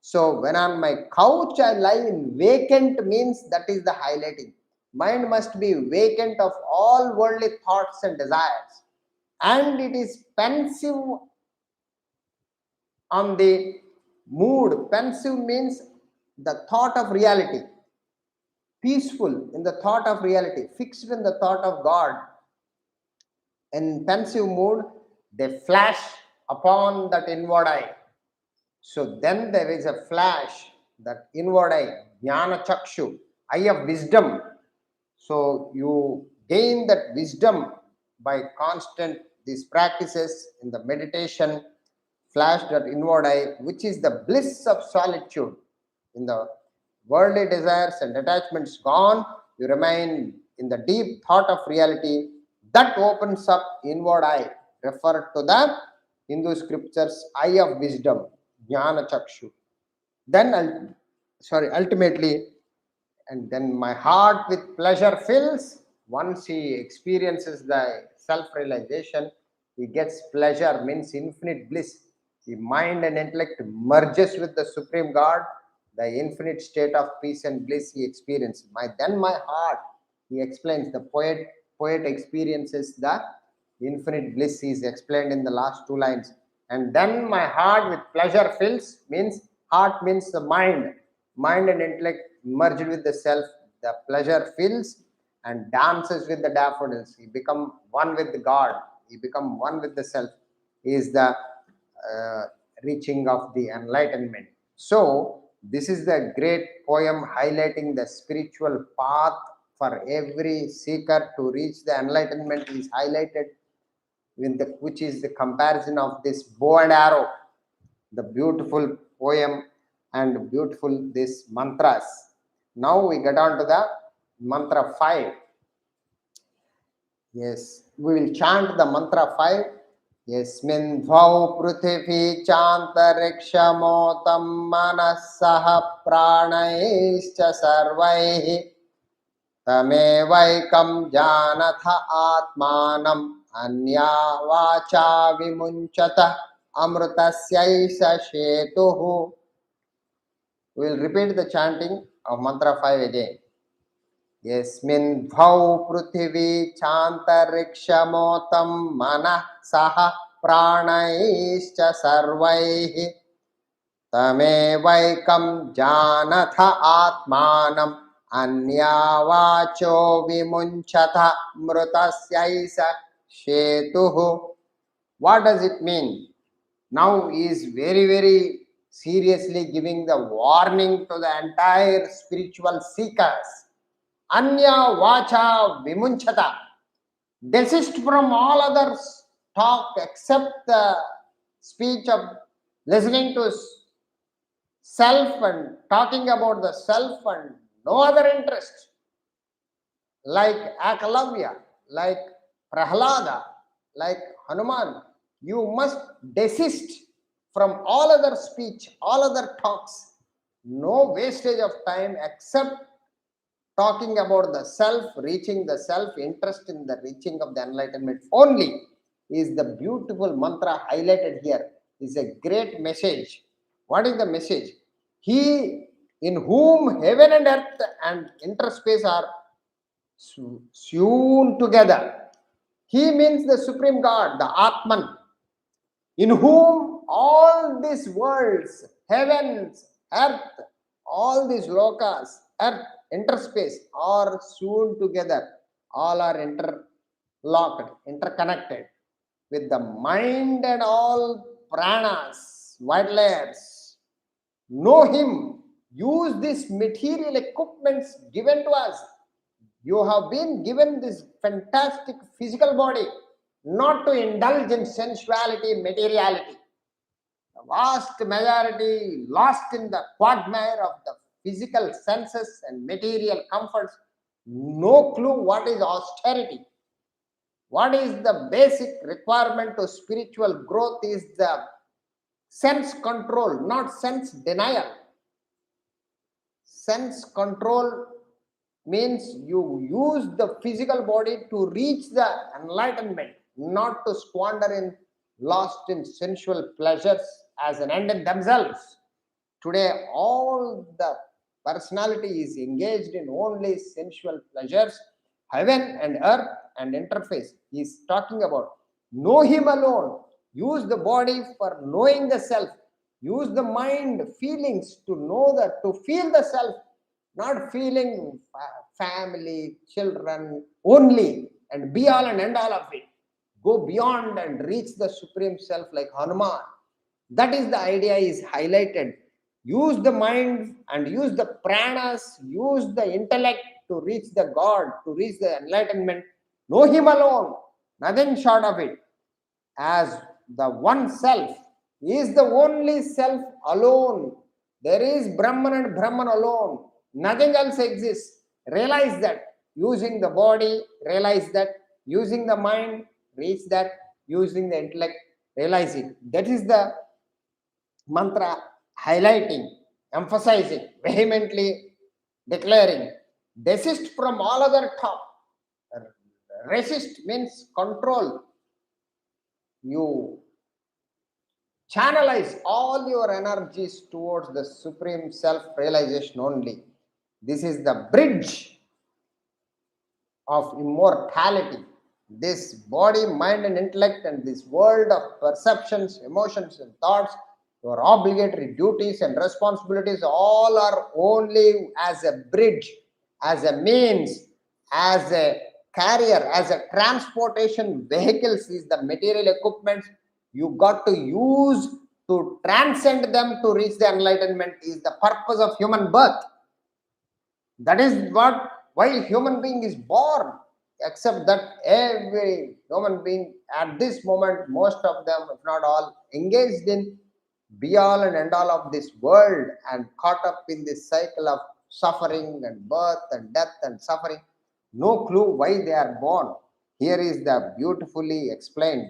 So when on my couch I lie in vacant means that is the highlighting. Mind must be vacant of all worldly thoughts and desires, and it is pensive on the mood. Pensive means the thought of reality, peaceful in the thought of reality, fixed in the thought of God. In pensive mood, they flash upon that inward eye. So then there is a flash, that inward eye, jnana chakshu, eye of wisdom. So you gain that wisdom by constant these practices in the meditation, flash that inward eye, which is the bliss of solitude. In the worldly desires and attachments gone, you remain in the deep thought of reality. That opens up inward eye, referred to the Hindu scriptures, eye of wisdom, jnana chakshu. Then, ultimately, and then my heart with pleasure fills. Once he experiences the self-realization, he gets pleasure, means infinite bliss. The mind and intellect merges with the Supreme God, the infinite state of peace and bliss he experiences. Then my heart, he explains, the poet experiences the infinite bliss. He is explained in the last two lines. And then my heart with pleasure fills, means heart means the mind and intellect merged with the self. The pleasure fills and dances with the daffodils. He become one with the God. He become one with the self. He is the reaching of the enlightenment. So this is the great poem highlighting the spiritual path for every seeker to reach the enlightenment. Is highlighted with the, which is the comparison of this bow and arrow, the beautiful poem and beautiful this mantras. Now we get on to the mantra 5. Yes, we will chant the mantra 5. Yasmin dvau prithvi chantarikshmotam manasah pranaischa sarvaihi tamevaikam janatha atmanam anya vacha vimunchata amrutasyaisa shetuhu. We will repeat the chanting of mantra 5 again. Yasmin dvau prithvi chantarikshmotam manah saha pranaischa sarvaihi tamevaikam janatha atmanam anyavacho vimunchata mrutasyaisa shetuhu. What does it mean? Now he is very, very seriously giving the warning to the entire spiritual seekers. Anya vacha vimunchata. Desist from all others talk except the speech of listening to self and talking about the self and no other interest. Like Akalavya, like Prahlada, like Hanuman, you must desist from all other speech, all other talks. No wastage of time except talking about the self, reaching the self, interest in the reaching of the enlightenment only is the beautiful mantra highlighted here. Is a great message. What is the message? He in whom heaven and earth and interspace are sewn together. He means the Supreme God, the Atman, in whom all these worlds, heavens, earth, all these lokas, earth, interspace are sewn together. All are interlocked, interconnected with the mind and all pranas, white layers. Know him. Use these material equipments given to us. You have been given this fantastic physical body not to indulge in sensuality, materiality. The vast majority lost in the quagmire of the physical senses and material comforts. No clue what is austerity. What is the basic requirement to spiritual growth is the sense control, not sense denial. Sense control means you use the physical body to reach the enlightenment, not to squander in lost in sensual pleasures as an end in themselves. Today, all the personality is engaged in only sensual pleasures, heaven and earth and interface. He is talking about know him alone. Use the body for knowing the self. Use the mind, feelings to know that, to feel the self, not feeling family, children only, and be all and end all of it. Go beyond and reach the supreme self like Hanuman. That is the idea is highlighted. Use the mind and use the pranas, use the intellect to reach the God, to reach the enlightenment. Know him alone, nothing short of it. As the one self is the only self alone. There is Brahman and Brahman alone. Nothing else exists. Realize that. Using the body, realize that. Using the mind, reach that. Using the intellect, realize it. That is the mantra highlighting, emphasizing, vehemently declaring. Desist from all other talk. Resist means control. You channelize all your energies towards the supreme self-realization only. This is the bridge of immortality. This body, mind and intellect and this world of perceptions, emotions and thoughts, your obligatory duties and responsibilities, all are only as a bridge, as a means, as a carrier, as a transportation vehicles is the material equipment you got to use to transcend them to reach the enlightenment is the purpose of human birth. That is what why human being is born, except that every human being at this moment, most of them, if not all, engaged in be all and end all of this world and caught up in this cycle of suffering and birth and death and suffering. No clue why they are born. Here is the beautifully explained.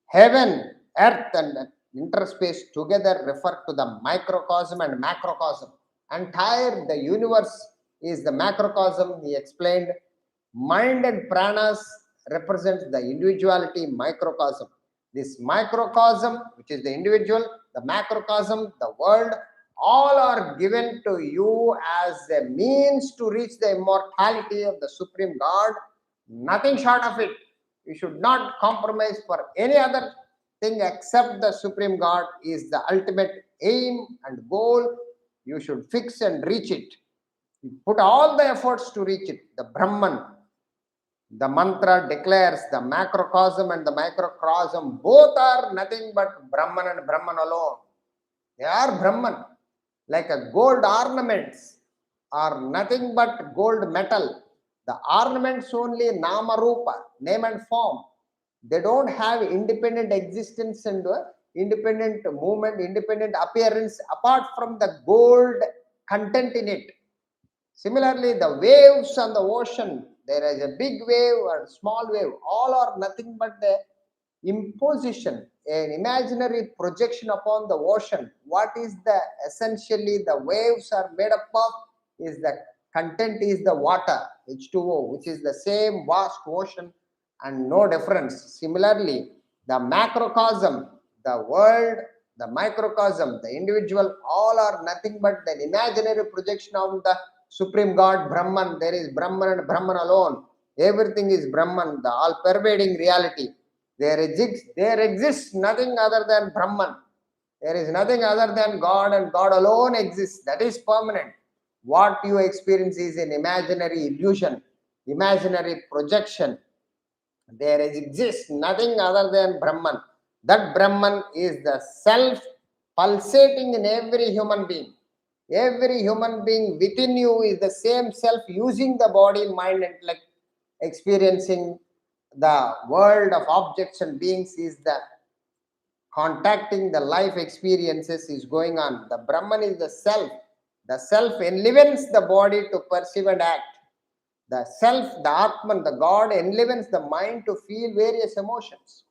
Heaven, earth, and interspace together refer to the microcosm and macrocosm. Entire the universe is the macrocosm, he explained. Mind and pranas represents the individuality microcosm. This microcosm, which is the individual, the macrocosm, the world, all are given to you as a means to reach the immortality of the Supreme God. Nothing short of it. You should not compromise for any other thing except the Supreme God is the ultimate aim and goal. You should fix and reach it. You put all the efforts to reach it. The Brahman, the mantra declares the macrocosm and the microcosm both are nothing but Brahman and Brahman alone. They are Brahman. Like a gold ornaments are nothing but gold metal. The ornaments only nama rupa, name and form. They don't have independent existence and independent movement, independent appearance apart from the gold content in it. Similarly, the waves on the ocean, there is a big wave or small wave, all are nothing but the imposition, an imaginary projection upon the ocean. What is the essentially the waves are made up of is the content is the water, H2O, which is the same vast ocean and no difference. Similarly, the macrocosm, the world, the microcosm, the individual, all are nothing but an imaginary projection of the Supreme God, Brahman. There is Brahman and Brahman alone. Everything is Brahman, the all pervading reality. There exists nothing other than Brahman. There is nothing other than God, and God alone exists. That is permanent. What you experience is an imaginary illusion, imaginary projection. There exists nothing other than Brahman. That Brahman is the self pulsating in every human being. Every human being within you is the same self using the body, mind, intellect, experiencing the world of objects and beings is the contacting the life experiences is going on. The Brahman is the self. The self enlivens the body to perceive and act. The self, the Atman, the God enlivens the mind to feel various emotions.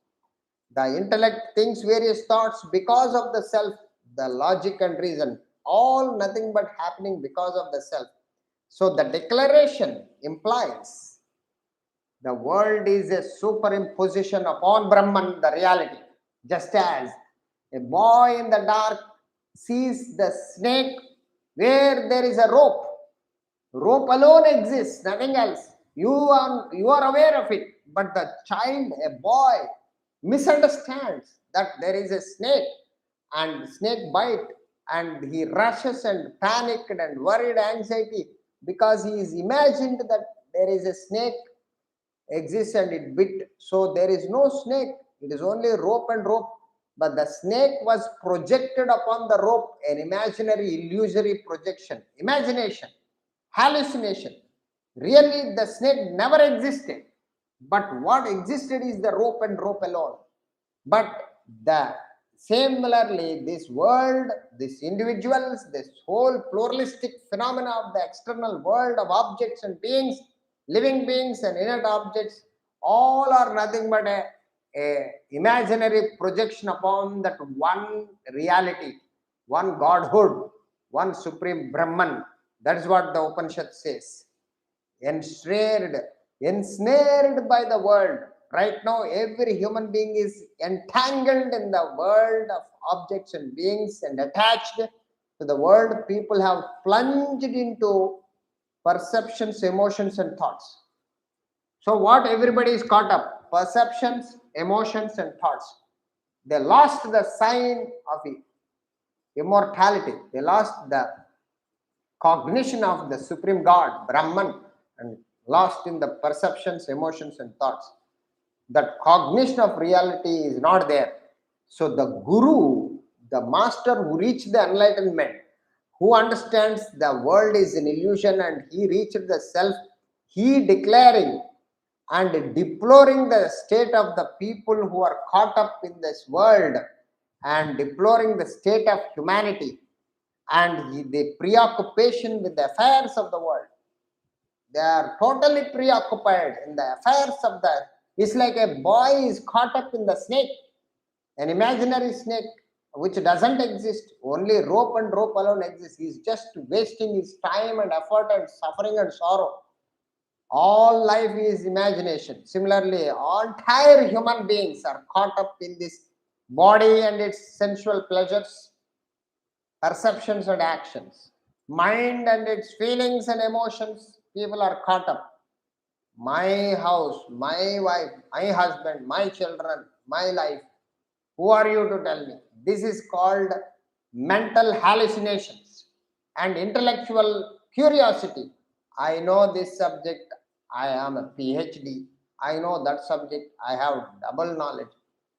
The intellect thinks various thoughts because of the self, the logic and reason. All nothing but happening because of the self. So the declaration implies the world is a superimposition upon Brahman, the reality. Just as a boy in the dark sees the snake where there is a rope. Rope alone exists, nothing else. You are aware of it, but the child, a boy, misunderstands that there is a snake and snake bite, and he rushes and panicked and worried anxiety because he is imagined that there is a snake exists and it bit. So there is no snake, it is only rope and rope. But the snake was projected upon the rope, an imaginary, illusory projection, imagination, hallucination. Really, the snake never existed. But what existed is the rope and rope alone. But the similarly, this world, these individuals, this whole pluralistic phenomena of the external world of objects and beings, living beings and inert objects, all are nothing but a imaginary projection upon that one reality, one godhood, one supreme Brahman. That is what the Upanishad says. Ensnared by the world. Right now, every human being is entangled in the world of objects and beings and attached to the world. People have plunged into perceptions, emotions, and thoughts. So, what everybody is caught up? Perceptions, emotions, and thoughts. They lost the sign of immortality. They lost the cognition of the Supreme God, Brahman, and lost in the perceptions, emotions, and thoughts. That cognition of reality is not there. So the Guru, the master who reached the enlightenment, who understands the world is an illusion and he reached the self, he declaring and deploring the state of the people who are caught up in this world and deploring the state of humanity and the preoccupation with the affairs of the world. They are totally preoccupied in the affairs of the. It's like a boy is caught up in the snake, an imaginary snake which doesn't exist. Only rope and rope alone exists. He's just wasting his time and effort and suffering and sorrow. All life is imagination. Similarly, all entire human beings are caught up in this body and its sensual pleasures, perceptions and actions, mind and its feelings and emotions. People are caught up. My house, my wife, my husband, my children, my life. Who are you to tell me? This is called mental hallucinations and intellectual curiosity. I know this subject, I am a PhD. I know that subject, I have double knowledge.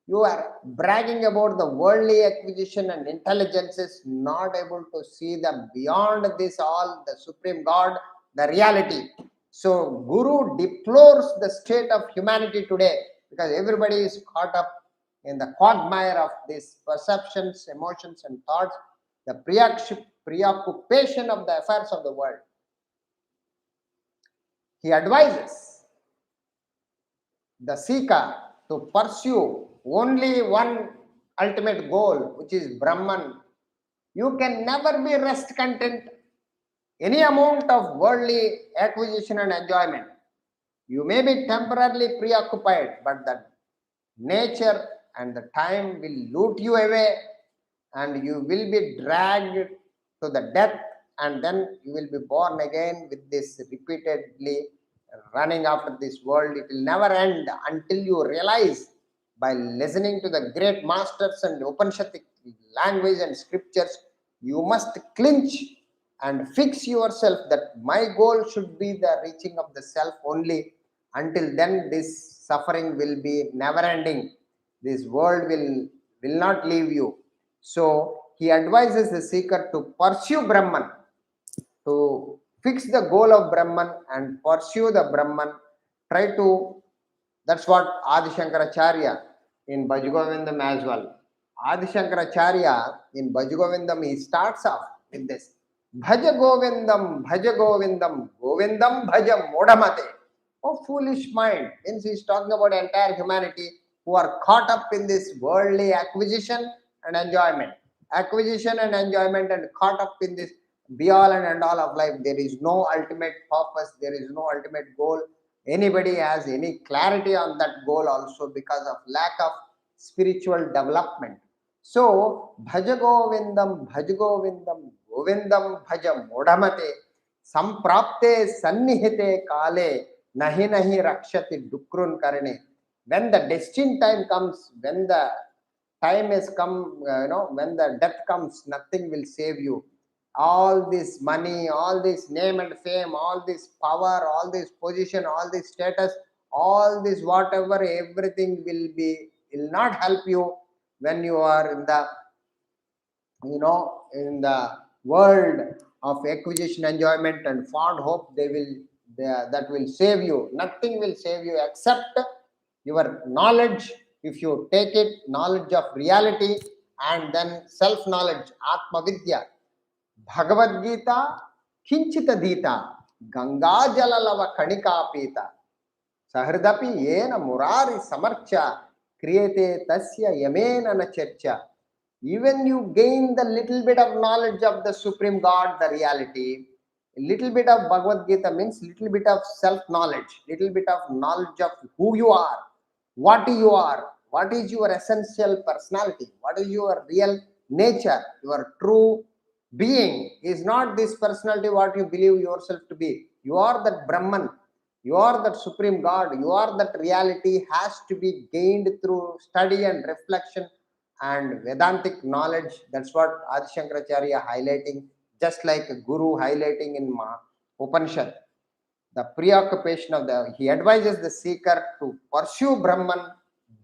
You are bragging about the worldly acquisition and intelligence is not able to see the beyond this all, the Supreme God, the reality. So Guru deplores the state of humanity today because everybody is caught up in the quagmire of these perceptions, emotions, and thoughts, the preoccupation of the affairs of the world. He advises the seeker to pursue only one ultimate goal, which is Brahman. You can never be rest content any amount of worldly acquisition and enjoyment. You may be temporarily preoccupied, but the nature and the time will loot you away and you will be dragged to the death, and then you will be born again with this repeatedly running after this world. It will never end until you realize by listening to the great masters and Upanishadic language and scriptures, you must clinch and fix yourself that my goal should be the reaching of the self only. Until then, this suffering will be never ending. This world will not leave you. So he advises the seeker to pursue Brahman, to fix the goal of Brahman and pursue the Brahman. Try to, that's what Adi Shankaracharya in Bhajagovindam as well. Adi Shankaracharya in Bhajagovindam, he starts off with this. Bhaja Govindam, Govindam Bhaja Modamate. Oh, foolish mind. Means he's talking about entire humanity who are caught up in this worldly acquisition and enjoyment. Acquisition and enjoyment and caught up in this be all and end all of life. There is no ultimate purpose. There is no ultimate goal. Anybody has any clarity on that goal also because of lack of spiritual development. So, Bhaja Govindam, Govindam bhajam odhamate samprapte sannihite kale nahi nahi rakshati dukrun karane. When the destined time comes, when the time has come, when the death comes, nothing will save you. All this money, all this name and fame, all this power, all this position, all this status, all this whatever, everything will not help you when you are in the in the world of acquisition, enjoyment, and fond hope. That will save you. Nothing will save you except your knowledge. If you take it, knowledge of reality, and then self knowledge, atma vidya, Bhagavad Gita, Kinchita Dita, Ganga Jalalava Kanika Pita, Sahridapi Yena Murari Samarcha, Kriyate Tasya Yamena na Churcha. Even you gain the little bit of knowledge of the Supreme God, the reality, a little bit of Bhagavad Gita means little bit of self-knowledge, little bit of knowledge of who you are, what is your essential personality, what is your real nature, your true being is not this personality what you believe yourself to be. You are that Brahman, you are that Supreme God, you are that reality has to be gained through study and reflection and Vedantic knowledge. That's what Adi Shankaracharya highlighting, just like a guru highlighting in Upanishad. The preoccupation of he advises the seeker to pursue Brahman,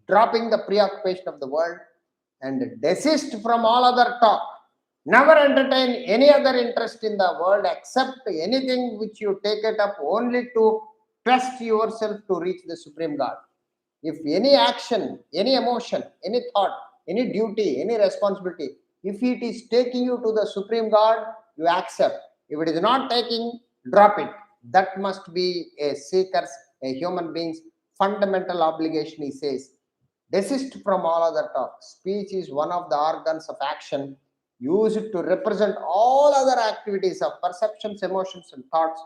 dropping the preoccupation of the world and desist from all other talk. Never entertain any other interest in the world except anything which you take it up only to trust yourself to reach the Supreme God. If any action, any emotion, any thought, any duty, any responsibility, if it is taking you to the Supreme God, you accept. If it is not taking, drop it. That must be a seeker's, a human being's fundamental obligation, he says. Desist from all other talk. Speech is one of the organs of action used to represent all other activities of perceptions, emotions, and thoughts.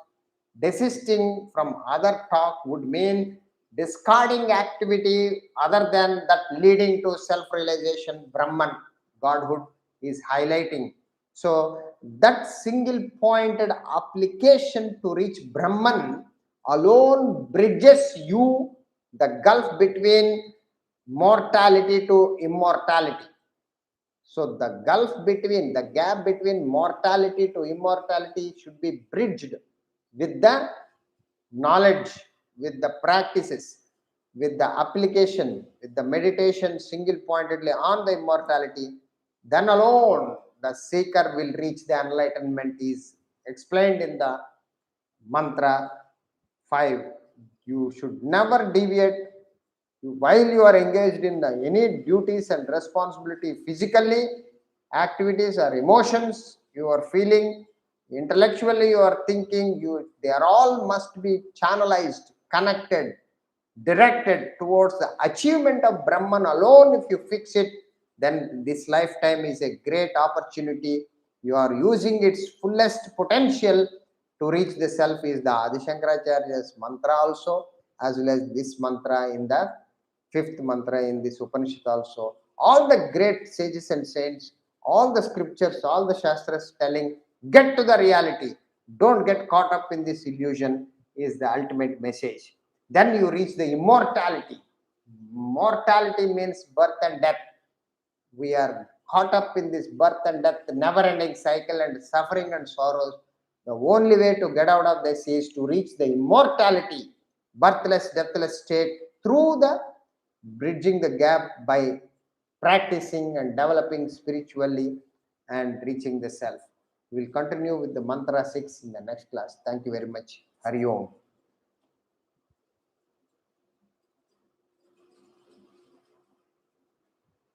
Desisting from other talk would mean discarding activity other than that leading to self-realization, Brahman, Godhood is highlighting. So that single pointed application to reach Brahman alone bridges you the gulf between mortality to immortality. So the gap between mortality to immortality should be bridged with the knowledge, with the practices, with the application, with the meditation single pointedly on the immortality. Then alone the seeker will reach the enlightenment is explained in the mantra 5. You should never deviate while you are engaged in any duties and responsibility, physically, activities or emotions, you are feeling, intellectually you are thinking, they are all must be channelized, connected, directed towards the achievement of Brahman alone. If you fix it, then this lifetime is a great opportunity. You are using its fullest potential to reach the self is the Adi Shankaracharya's mantra also, as well as this mantra in the 5th mantra in this Upanishad also. All the great sages and saints, all the scriptures, all the shastras telling, get to the reality. Don't get caught up in this illusion is the ultimate message. Then you reach the immortality. Mortality means birth and death. We are caught up in this birth and death, never-ending cycle and suffering and sorrows. The only way to get out of this is to reach the immortality, birthless, deathless state through the bridging the gap by practicing and developing spiritually and reaching the self. We will continue with the mantra 6 in the next class. Thank you very much. Hari Om.